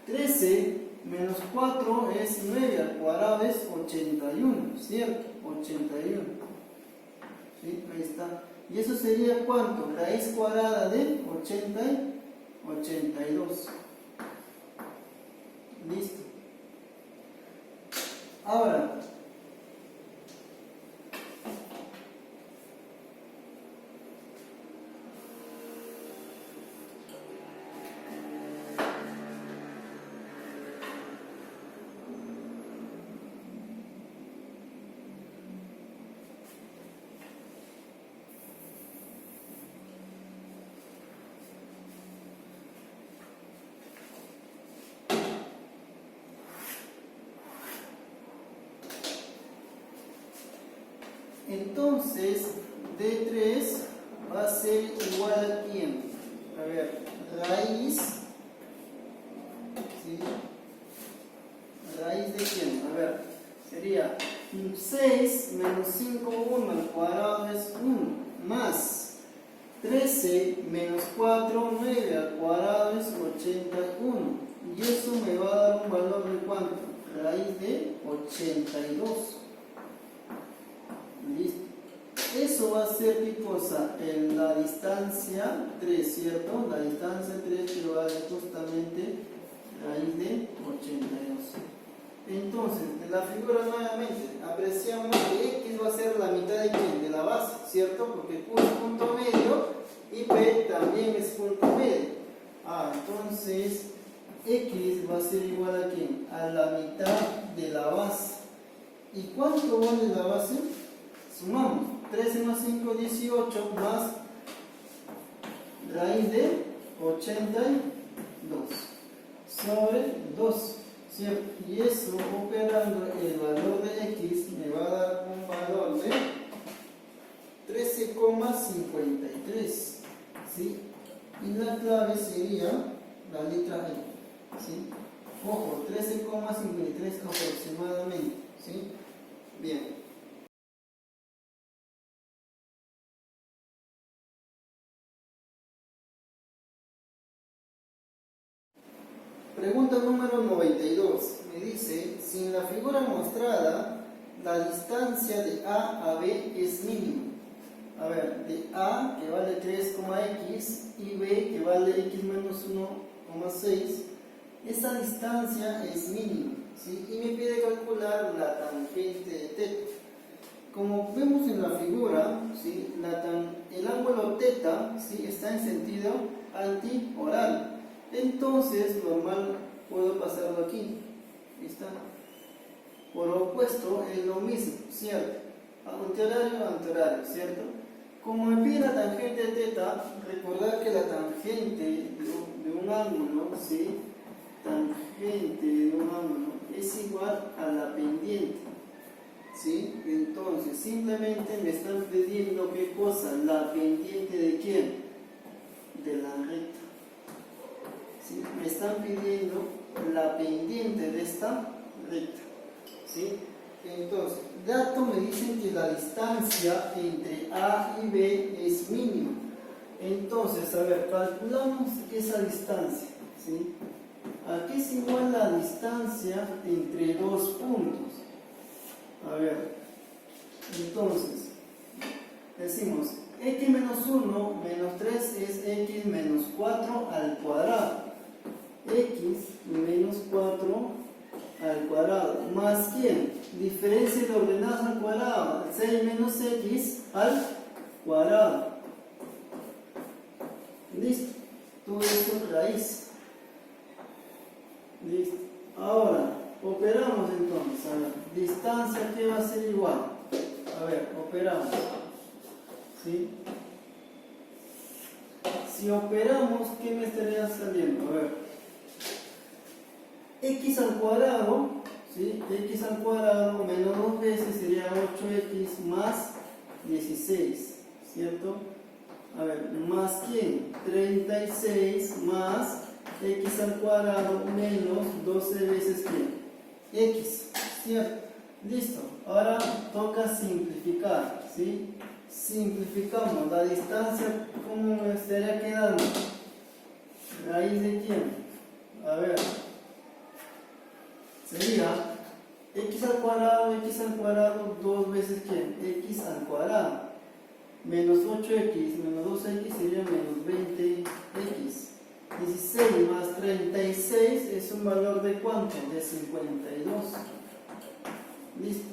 13 menos 4 es 9 al cuadrado, es 81, ¿cierto? 81. ¿Sí? Ahí está. ¿Y eso sería cuánto? Raíz cuadrada de 82. Listo. Ahora, entonces D3 va a ser igual a ¿quién? A ver, raíz, ¿sí? ¿Raíz de quién? A ver, sería 6 menos 5, 1 al cuadrado es 1, más 13 menos 4, 9 al cuadrado es 81. Y eso me va a dar un valor de ¿cuánto? Raíz de 82. Listo. Eso va a ser ¿qué cosa? En la distancia 3, ¿cierto? La distancia 3 que va a dar justamente raíz de 82. Entonces, en la figura nuevamente apreciamos que X va a ser la mitad de ¿quién? De la base, ¿cierto? Porque Q es punto medio y P también es punto medio. Entonces X va a ser igual a ¿quién? A la mitad de la base. ¿Y cuánto vale la base? Sumamos 13 más 5, 18 más raíz de 82 sobre 2, ¿cierto? Y eso, operando el valor de X, me va a dar un valor de 13,53, ¿sí? Y la clave sería la letra E, ¿sí? Ojo, 13,53 aproximadamente, ¿sí? Bien. Pregunta número 92. Me dice, si en la figura mostrada la distancia de A a B es mínima. A ver, de A que vale 3,x y B que vale x menos 1,6. Esa distancia es mínima, ¿sí? Y me pide calcular la tangente de θ. Como vemos en la figura, ¿sí? El ángulo θ, ¿sí? Está en sentido antihorario. Entonces, normal, puedo pasarlo aquí. Ahí está. Por opuesto, es lo mismo, ¿cierto? Antihorario, ¿cierto? Como me pide la tangente de θ, recordar que la tangente de un ángulo, ¿sí? Tangente de un ángulo es igual a la pendiente, ¿sí? Entonces, simplemente me están pidiendo ¿qué cosa? La pendiente de ¿quién? De la recta. ¿Sí? Me están pidiendo la pendiente de esta recta, ¿sí? Entonces, dato me dicen que la distancia entre A y B es mínima. Entonces, a ver, calculamos esa distancia, ¿sí? ¿A qué es igual la distancia entre dos puntos? A ver, entonces, decimos x menos 1 menos 3 es x menos 4 al cuadrado. X menos 4 al cuadrado. ¿Más quién? Diferencia de ordenadas al cuadrado. 6 menos x al cuadrado. Listo. Todo esto es raíz. Listo. Ahora, operamos entonces. A ver, distancia que va a ser igual. A ver, operamos. ¿Sí? Si operamos, ¿qué me estaría saliendo? A ver. X al cuadrado, ¿sí? X al cuadrado menos 2 veces sería 8x más 16, ¿cierto? A ver, ¿más quién? 36 más x al cuadrado menos 12 veces ¿quién? X, ¿cierto? Listo. Ahora toca simplificar, ¿sí? Simplificamos la distancia, ¿cómo me estaría quedando? ¿Raíz de quién? A ver. sería x al cuadrado, 2 veces ¿quién? X al cuadrado. Menos 8x menos 2x sería menos 20x. 16 más 36 es un valor de ¿cuánto? De 52. Listo.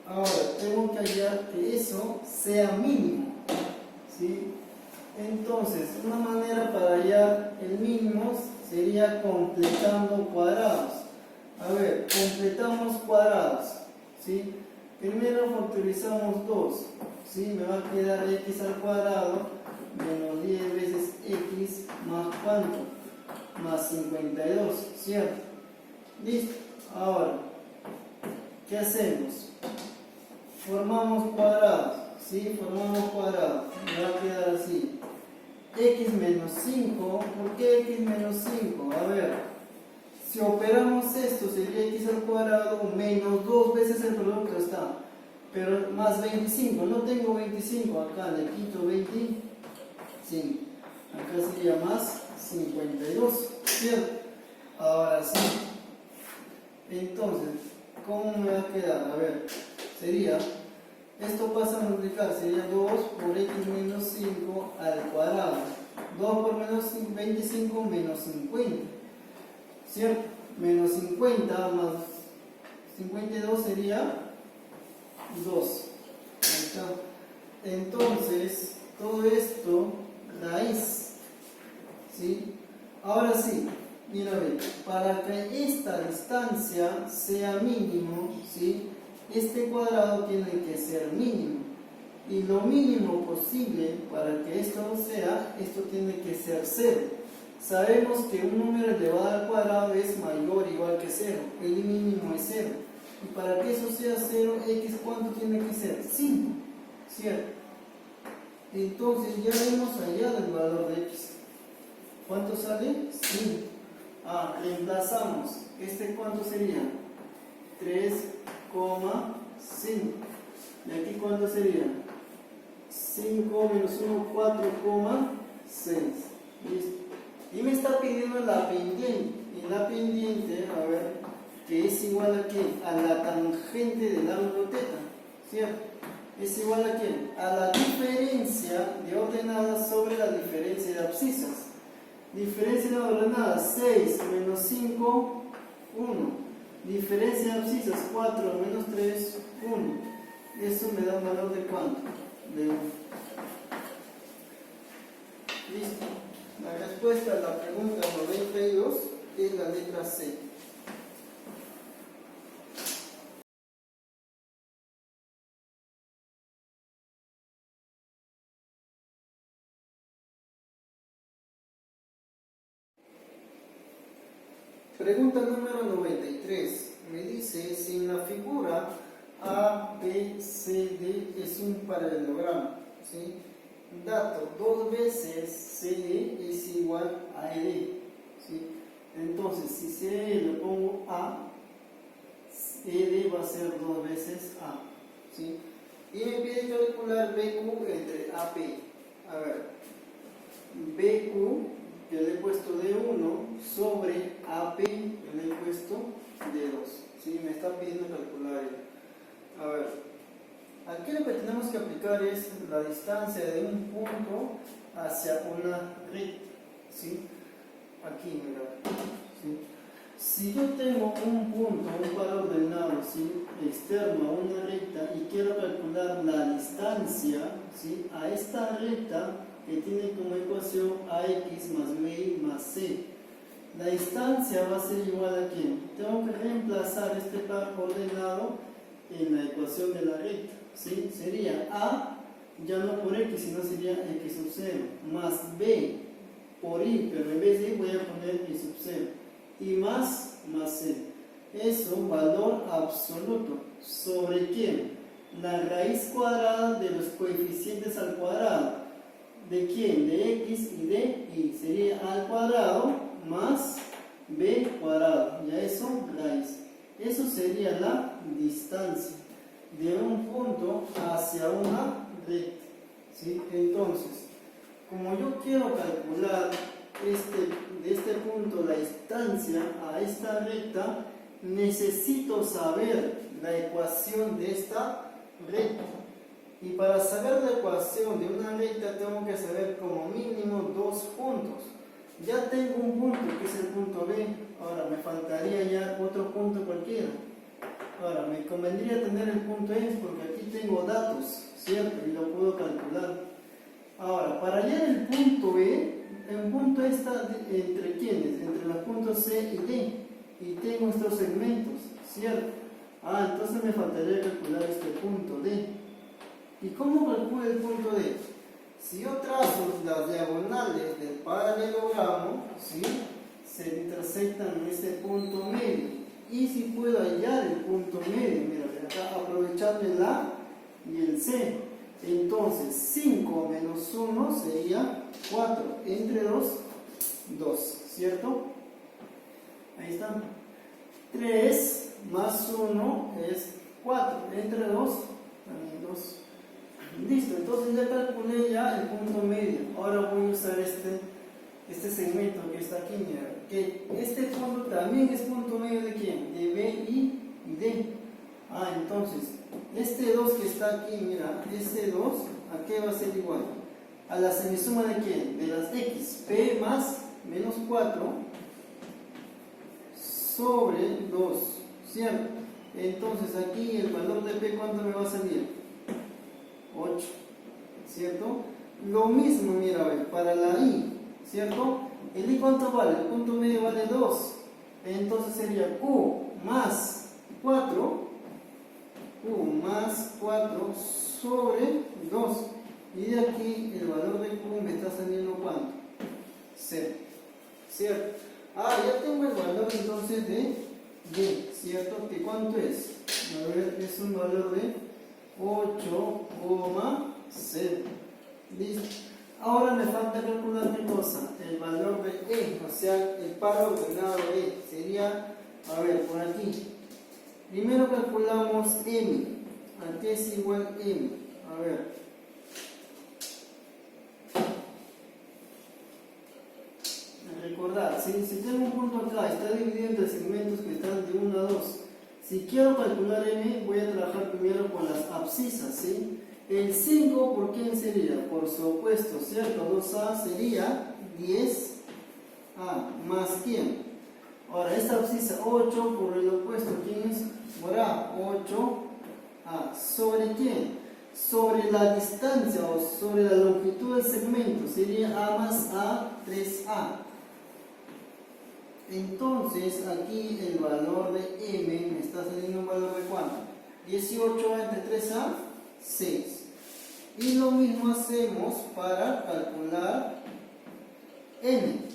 Ahora tengo que hallar que eso sea mínimo, ¿sí? Entonces, una manera para hallar el mínimo sería completando cuadrados. A ver, completamos cuadrados, ¿sí? Primero factorizamos 2, ¿sí? Me va a quedar x al cuadrado menos 10 veces x más ¿cuánto? Más 52, ¿cierto? Listo. Ahora, ¿qué hacemos? Formamos cuadrados, ¿sí? Formamos cuadrados. Me va a quedar así. X menos 5. ¿Por qué x menos 5? A ver, si operamos esto, sería x al cuadrado menos 2 veces el producto, está. Pero más 25. No tengo 25 acá, le quito 25. Acá sería más 52, ¿cierto? Ahora sí. Entonces, ¿cómo me va a quedar? A ver, sería, esto pasa a multiplicar, sería 2 por x menos 5 al cuadrado. 2 por menos 25 menos 50, ¿cierto? Menos 50 más 52 sería 2. Ahí está. Entonces, todo esto, raíz, ¿sí? Ahora sí, mira, ve, para que esta distancia sea mínimo, ¿sí? Este cuadrado tiene que ser mínimo. Y lo mínimo posible para que esto sea, esto tiene que ser 0. Sabemos que un número elevado al cuadrado es mayor o igual que 0. El mínimo es 0. Y para que eso sea 0, x ¿cuánto tiene que ser? 5. ¿Cierto? Entonces ya hemos hallado el valor de x. ¿Cuánto sale? 5. Reemplazamos. ¿Este cuánto sería? 3,5. ¿Y aquí cuánto sería? 5 menos 1, 4,6. Listo. Y me está pidiendo la pendiente. Y la pendiente, a ver, que es igual a ¿qué? A la tangente del ángulo teta. ¿Cierto? Es igual a ¿qué? A la diferencia de ordenadas sobre la diferencia de abscisas. Diferencia de ordenadas 6 menos 5, 1. Diferencia de abscisas 4 menos 3, 1. Eso me da un valor de ¿cuánto? De 1. Listo. La respuesta a la pregunta 92 es la letra C. Pregunta número 93. Me dice si en la figura A, B, C, D es un paralelogramo, ¿sí? Dato, 2 veces CD es igual a ED, ¿sí? Entonces, si CD le pongo A, ED va a ser 2 veces A, ¿sí? Y me pide calcular BQ entre AP. A ver, BQ yo le he puesto de 1 sobre AP, yo le he puesto de 2. ¿Sí? Me está pidiendo calcular. A ver, aquí lo que tenemos que aplicar es la distancia de un punto hacia una recta. ¿Sí? Aquí, mira. ¿Sí? Si yo tengo un punto, un par ordenado, ¿sí? Externo a una recta y quiero calcular la distancia, ¿sí? A esta recta, que tiene como ecuación ax más b más c. La distancia va a ser igual a ¿quién? Tengo que reemplazar este par ordenado en la ecuación de la recta, ¿sí? Sería a, ya no por x, sino sería x sub 0, más b por y, pero en vez de y voy a poner y sub 0, y más c. Eso, valor absoluto. ¿Sobre quién? La raíz cuadrada de los coeficientes al cuadrado. ¿De quién? De x y de y. Sería a al cuadrado más b cuadrado. Ya eso, raíz. Eso sería la distancia de un punto hacia una recta. ¿Sí? Entonces, como yo quiero calcular de este punto la distancia a esta recta, necesito saber la ecuación de esta recta. Y para saber la ecuación de una recta tengo que saber como mínimo dos puntos. Ya tengo un punto que es el punto B. Ahora me faltaría ya otro punto cualquiera. Ahora me convendría tener el punto E porque aquí tengo datos, ¿cierto? Y lo puedo calcular. Ahora, para hallar el punto B, el punto E está entre quiénes? Entre los puntos C y D. Y tengo estos segmentos, ¿cierto? Entonces me faltaría calcular este punto D. ¿Y cómo calculo el punto D? Si yo trazo las diagonales del paralelogramo, ¿sí?, se intersectan en este punto medio. Y si puedo hallar el punto medio, mira, acá aprovechando el A y el C. Entonces 5 menos 1 sería 4. Entre 2, 2, ¿cierto? Ahí está. 3 más 1 es 4. Entre 2, también 2. Listo, entonces ya calculé ya el punto medio. Ahora voy a usar este segmento que está aquí, mira, que este punto también es punto medio de quién, de B y D. Entonces este 2 que está aquí, mira, este 2, ¿a qué va a ser igual? A la semisuma de quién, de las X, P más menos 4 sobre 2, ¿cierto? Entonces aquí el valor de P, ¿cuánto me va a salir? 8, ¿cierto? Lo mismo, mira, a ver, para la I, ¿cierto? ¿El I cuánto vale? El punto medio vale 2. Entonces sería Q más 4, Q más 4 sobre 2. Y de aquí el valor de Q me está saliendo ¿cuánto? 0, ¿cierto? Ya tengo el valor entonces de D, ¿cierto? ¿Que cuánto es? A ver, es un valor de 8,0. Listo. Ahora me falta calcular qué cosa, el valor de E, o sea, el par ordenado de E. Sería, a ver, por aquí. Primero calculamos M. ¿A qué es igual M? A ver. Recordad, si tengo un punto acá, está dividido entre segmentos que están de 1 a 2. Si quiero calcular M, voy a trabajar primero con las abscisas, ¿sí? El 5, ¿por quién sería? Por su opuesto, ¿cierto? 2A sería 10A, ¿más quién? Ahora, esta abscisa 8 por el opuesto, ¿quién es? Por A, 8A. ¿Sobre quién? Sobre la distancia o sobre la longitud del segmento, sería A más A, 3A. Entonces aquí el valor de M me está saliendo un valor de ¿cuánto? 18 entre 3A, 6. Y lo mismo hacemos para calcular N.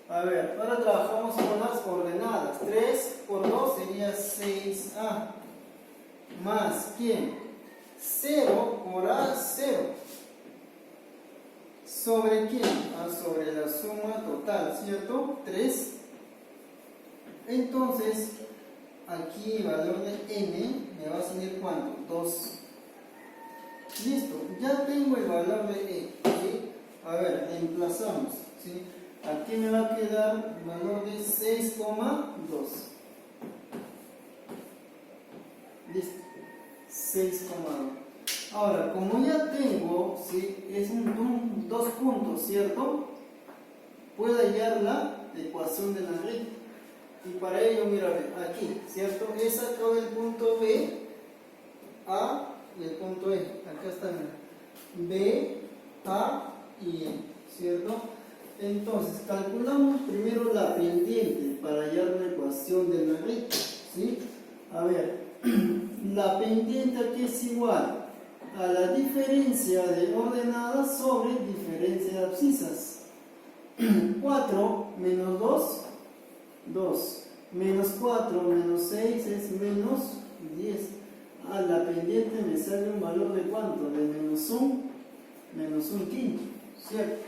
A ver, ahora trabajamos con las ordenadas. 3 por 2 sería 6A. Más ¿quién? 0 por A, 0. ¿Sobre quién? Sobre la suma total, ¿cierto? 3. Entonces, aquí el valor de N me va a salir ¿cuánto? 2. Listo, ya tengo el valor de E, ¿sí? A ver, reemplazamos, ¿sí? Aquí me va a quedar el valor de 6,2. Listo, 6,2. Ahora, como ya tengo, ¿sí?, es dos puntos, ¿cierto? Puedo hallar la ecuación de la recta. Y para ello, mira, aquí, ¿cierto? He sacado el punto B, A y el punto E. Acá está, mira. B, A y E, ¿cierto? Entonces, calculamos primero la pendiente para hallar la ecuación de la recta, ¿sí? A ver, la pendiente aquí es igual a la diferencia de ordenadas sobre diferencia de abscisas. 4 menos 2, 2. Menos 4 menos 6 es menos 10. La pendiente me sale un valor de ¿cuánto? De menos 1 quinto, ¿cierto?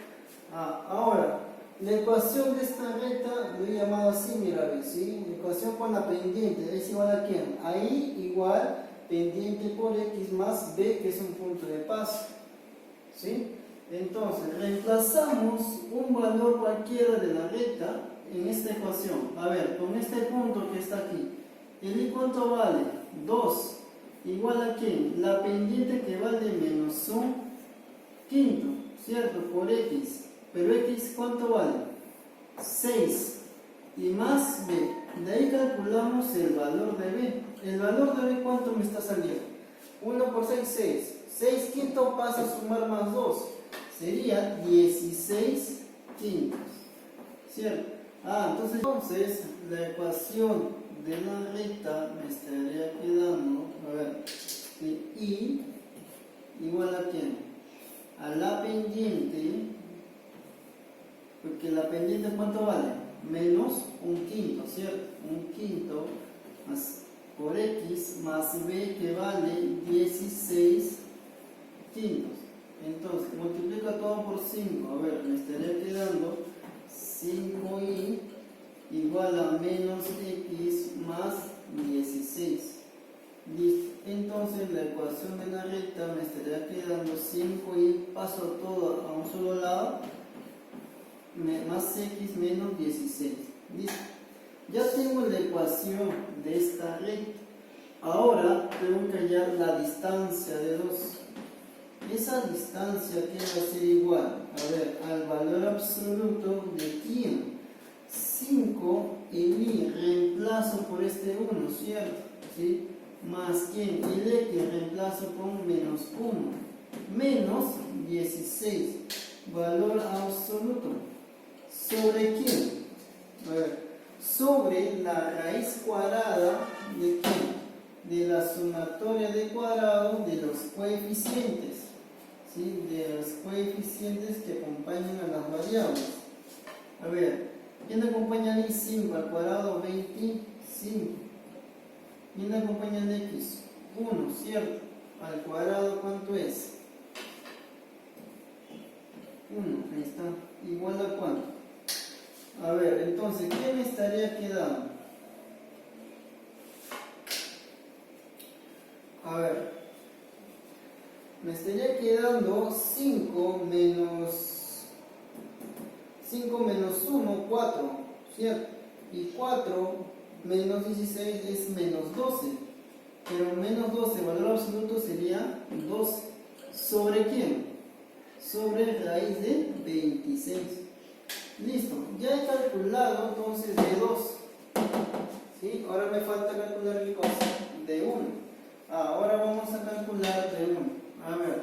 Ahora, la ecuación de esta recta lo he llamado así, mira, ¿sí? La ecuación con la pendiente es igual a ¿quién? A I igual pendiente por X más B, que es un punto de paso, ¿sí? Entonces, reemplazamos un valor cualquiera de la recta en esta ecuación. A ver, con este punto que está aquí, ¿El I cuánto vale? 2. ¿Igual a quién? La pendiente que vale menos un quinto, ¿cierto? Por X. Pero X ¿cuánto vale? 6. Y más B. De ahí calculamos el valor de B. ¿El valor de B cuánto me está saliendo? 1 por 6, 6. 6 quintos pasa a sumar más 2. Sería 16 quintos, ¿cierto? Entonces la ecuación de la recta me estaría quedando, a ver, que I igual a quién? A la pendiente, porque la pendiente ¿cuánto vale? Menos un quinto, ¿cierto? Un quinto más por X más B que vale 16 quintos. Entonces, multiplica todo por 5. A ver, me estaría quedando 5i igual a menos x más 16. Listo. Entonces, la ecuación de la recta me estaría quedando 5i, paso todo a un solo lado, más x menos 16. Listo. Ya tengo la ecuación de esta recta. Ahora tengo que hallar la distancia de 2. Esa distancia que va a ser igual, a ver, al valor absoluto de quién. 5 en I reemplazo por este 1, ¿cierto? ¿Sí? Más quién, el X reemplazo con menos 1, menos 16, valor absoluto. ¿Sobre quién? A ver, sobre la raíz cuadrada de quién. De la sumatoria de cuadrado de los coeficientes. ¿Sí? De los coeficientes que acompañan a las variables. A ver, ¿quién acompaña al 5 al cuadrado? 25. ¿Quién acompaña al X? 1, ¿cierto? Al cuadrado, ¿cuánto es? 1, ahí está. ¿Igual a cuánto? A ver, entonces, ¿qué me estaría quedando? A ver, me estaría quedando 5 menos 1, 4, ¿cierto? Y 4 menos 16 es menos 12. Pero menos 12, valor absoluto sería 12. ¿Sobre quién? Sobre raíz de 26. Listo, ya he calculado entonces de 2. ¿Sí? Ahora me falta calcular qué cosa, de 1. Ahora vamos a calcular de 1. A ver,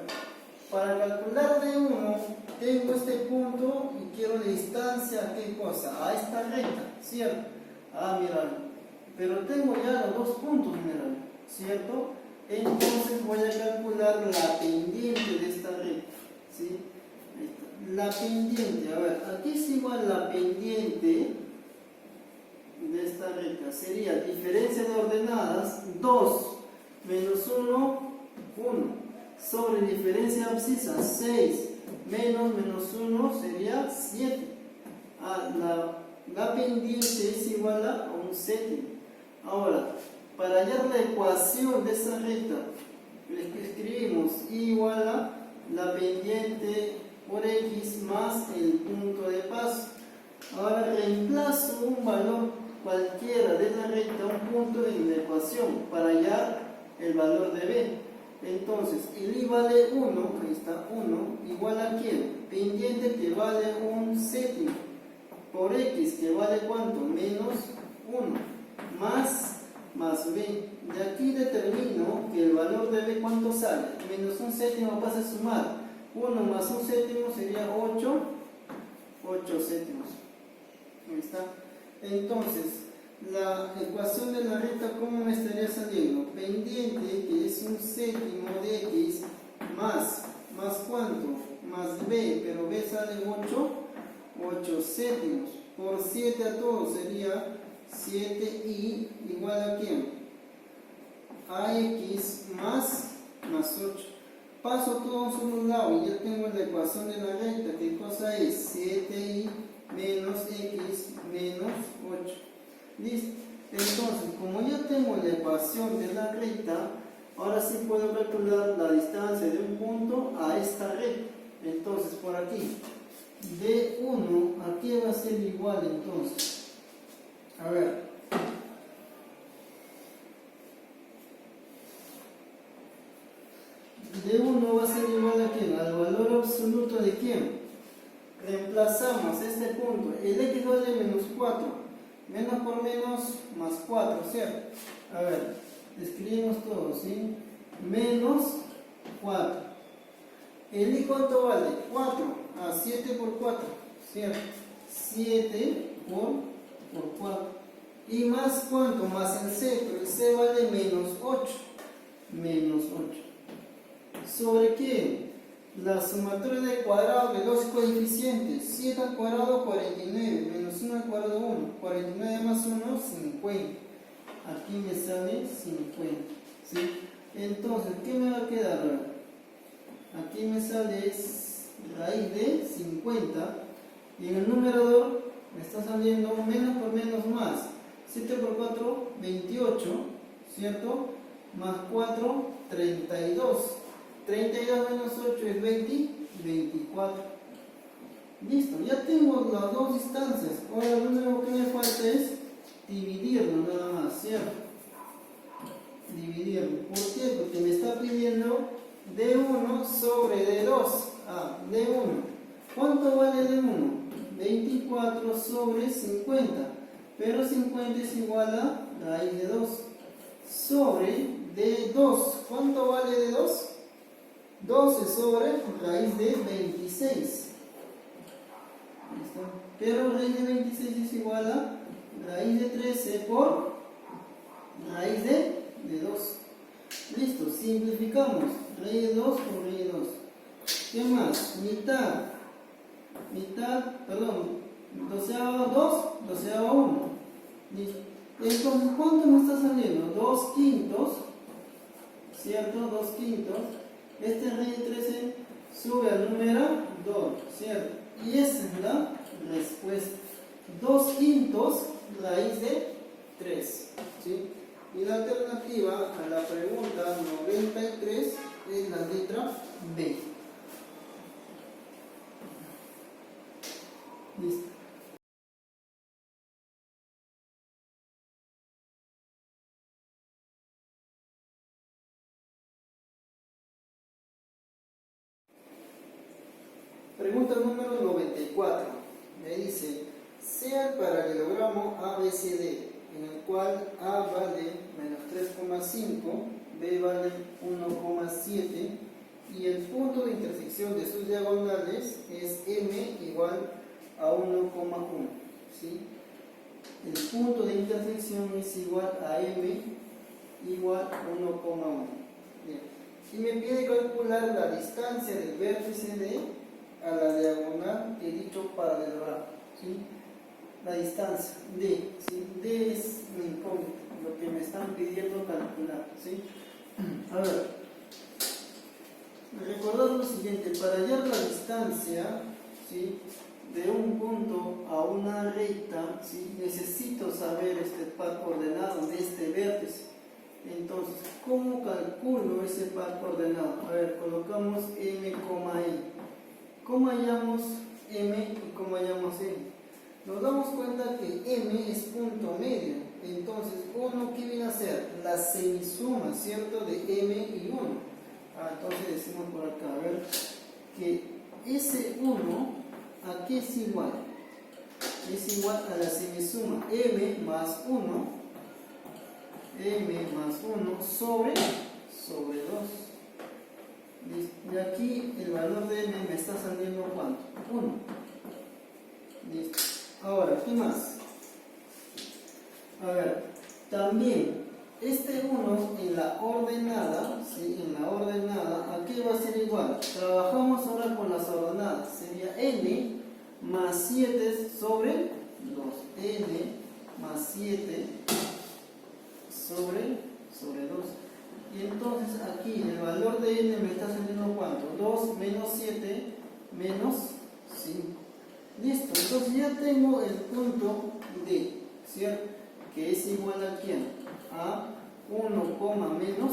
para calcular de 1, tengo este punto y quiero la distancia a qué cosa, a esta recta, ¿cierto? Mira, pero tengo ya los dos puntos, mira, ¿cierto? Entonces voy a calcular la pendiente de esta recta, ¿sí? La pendiente, a ver, aquí es igual la pendiente de esta recta, sería diferencia de ordenadas 2 menos 1, 1. Sobre diferencia de abscisas, 6 menos 1 sería 7. La pendiente es igual a un séptimo. Ahora, para hallar la ecuación de esa recta, escribimos igual a la pendiente por X más el punto de paso. Ahora reemplazo un valor cualquiera de la recta, un punto en la ecuación, para hallar el valor de B. Entonces, el I vale 1, ahí está 1, igual a quién? Pendiente que vale un séptimo, por X que vale ¿cuánto? Menos 1, más B. De aquí determino que el valor de B ¿cuánto sale? Menos un séptimo pasa a sumar. 1 más un séptimo sería 8 séptimos. Ahí está. Entonces, la ecuación de la recta, ¿cómo me estaría saliendo? Pendiente, que es un séptimo de X, más ¿cuánto? Más B, pero B sale 8 séptimos. Por 7 a todo sería 7i igual a ¿quién? A X más 8. Paso todo a un solo lado y ya tengo la ecuación de la recta. ¿Qué cosa es? 7i menos X menos 8. Listo. Entonces, como ya tengo la ecuación de la recta, ahora sí puedo calcular la distancia de un punto a esta recta. Entonces, por aquí, de 1, aquí va a ser igual entonces. A ver. de 1 va a ser igual a ¿quién? Al valor absoluto de ¿quién? Reemplazamos este punto. El x vale menos 4. Menos por menos más 4, ¿cierto? A ver, escribimos todo, ¿sí? Menos 4. ¿El y cuánto vale? 4. 7 por 4, ¿cierto? 7 por 4. ¿Y más cuánto? Más el c, pero el c vale menos 8. Menos 8. ¿Sobre qué? La sumatoria del cuadrado de los coeficientes. 7 al cuadrado, 49. Menos 1 al cuadrado, 1. 49 más 1, 50. Aquí me sale 50. ¿Sí? Entonces, ¿qué me va a quedar ahora? Aquí me sale raíz de 50. Y en el numerador me está saliendo menos por menos más. 7 por 4, 28. ¿Cierto? Más 4, 32. 32 menos 8 es 20, 24. Listo, ya tengo las dos distancias. Ahora lo único que me falta es dividirlo nada más, ¿cierto? Dividirlo. ¿Por qué? Porque me está pidiendo D1 sobre D2. D1. ¿Cuánto vale D1? 24 sobre 50. Pero 50 es igual a raíz de 2. Sobre D2. ¿Cuánto vale D2? 12 sobre raíz de 26. ¿Listo? Pero raíz de 26 es igual a raíz de 13 por raíz de 2. Listo, simplificamos. Raíz de 2 por raíz de 2. ¿Qué más? Perdón, 12 a 2, 12 a 1. Listo. Entonces, ¿cuánto me está saliendo? 2 quintos, ¿cierto? 2 quintos. Este raíz de 13 sube al número 2, ¿cierto? Y esa es la respuesta. 2 quintos raíz de 3, ¿sí? Y la alternativa a la pregunta 93 es la letra B. Listo. Pregunta número 94. Me dice, sea el paralelogramo ABCD, en el cual A vale menos 3,5, B vale 1,7 y el punto de intersección de sus diagonales es M igual a 1,1. ¿Sí? El punto de intersección es igual a M igual a 1,1. Y me pide calcular la distancia del vértice D a la diagonal de dicho paralelogramo, ¿sí? La distancia D, ¿sí? D es mi incógnita, lo que me están pidiendo calcular, ¿sí? A ver, recordad lo siguiente, para hallar la distancia, ¿sí?, de un punto a una recta, ¿sí?, necesito saber este par coordenado de este vértice. Entonces, ¿cómo calculo ese par coordenado? A ver, colocamos M, N. ¿Cómo hallamos M y cómo hallamos N? Nos damos cuenta que M es punto medio. Entonces, ¿uno qué viene a ser? La semisuma, ¿cierto? De M y 1. Entonces decimos por acá, a ver, que ese 1, ¿a qué es igual? Es igual a la semisuma M más 1, M más 1 sobre 2. Listo. Y aquí el valor de M me está saliendo ¿cuánto? 1. Listo. Ahora, ¿qué más? A ver, también este 1 en la ordenada, ¿sí?, en la ordenada, ¿a qué va a ser igual? Trabajamos ahora con las ordenadas. Sería N más 7 sobre 2. N más 7 sobre 2. Y entonces aquí el valor de N me está saliendo ¿cuánto? 2 menos 7 menos 5. Listo, entonces ya tengo el punto D, ¿cierto? Que es igual a ¿quién? A 1, menos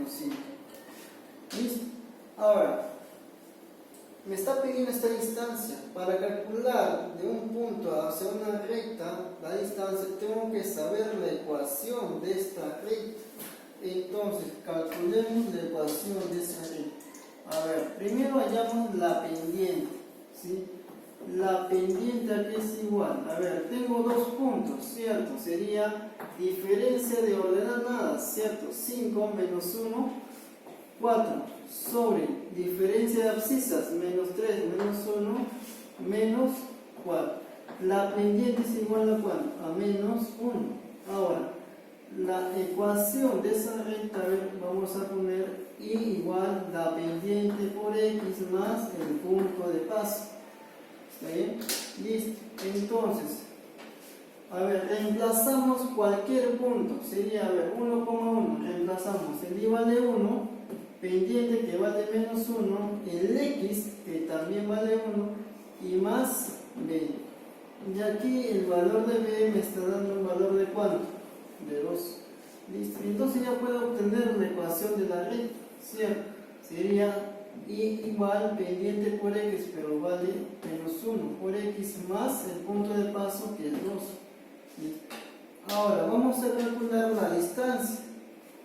5. Listo. Ahora, me está pidiendo esta distancia. Para calcular de un punto hacia una recta la distancia, tengo que saber la ecuación de esta recta. Entonces, calculemos la ecuación de primero hallamos la pendiente, ¿sí? La pendiente aquí es igual, a ver, tengo dos puntos, ¿cierto? Sería diferencia de ordenadas, ¿cierto? 5 menos 1, 4, sobre diferencia de abscisas, menos 3, menos 1, menos 4. La pendiente es igual a ¿cuánto? A menos 1. Ahora, la ecuación de esa recta, a ver, vamos a poner y igual la pendiente por x más el punto de paso. ¿Está bien? Listo. Entonces, a ver, reemplazamos cualquier punto. Sería, a ver, 1,1. Reemplazamos el y vale 1, pendiente que vale menos 1, el x que también vale 1 y más b. Y aquí el valor de b me está dando un valor de ¿cuánto? De 2. Listo. Entonces ya puedo obtener la ecuación de la recta, ¿cierto? Sería y igual pendiente por x, pero vale menos 1 por x más el punto de paso que es 2. ¿Listo? Ahora vamos a calcular la distancia.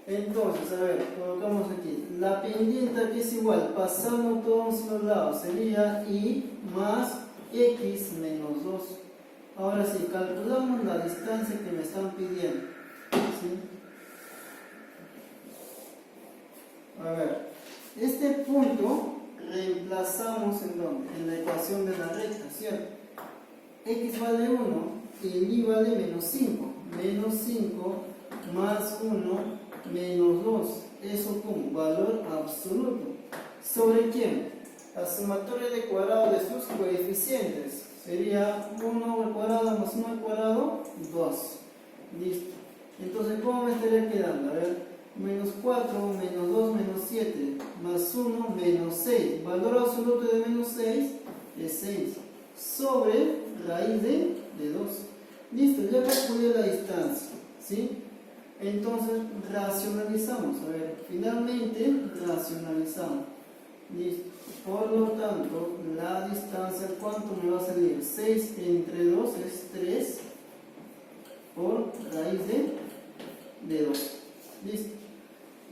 Entonces, a ver, colocamos aquí la pendiente aquí es igual, pasando todos los lados, sería y más x menos 2. Ahora sí, calculamos la distancia que me están pidiendo, ¿sí? A ver, este punto reemplazamos en ¿dónde? En la ecuación de la recta, ¿cierto? X vale 1 y el y vale menos 5. Menos 5 más 1 menos 2. Eso como valor absoluto. ¿Sobre quién? La sumatoria de cuadrado de sus coeficientes. Sería 1 al cuadrado más 1 al cuadrado, 2. Listo. Entonces, ¿cómo me estaría quedando? A ver, menos 4, menos 2, menos 7, más 1, menos 6. Valor absoluto de menos 6 es 6. Sobre raíz de 2. Listo, ya calculé la distancia, ¿sí? Entonces, racionalizamos. A ver, finalmente, racionalizamos. Listo. Por lo tanto, la distancia, ¿cuánto me va a salir? 6 entre 2 es 3 por raíz de 2. Listo.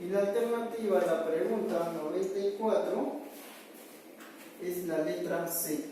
Y la alternativa a la pregunta 94 es la letra C.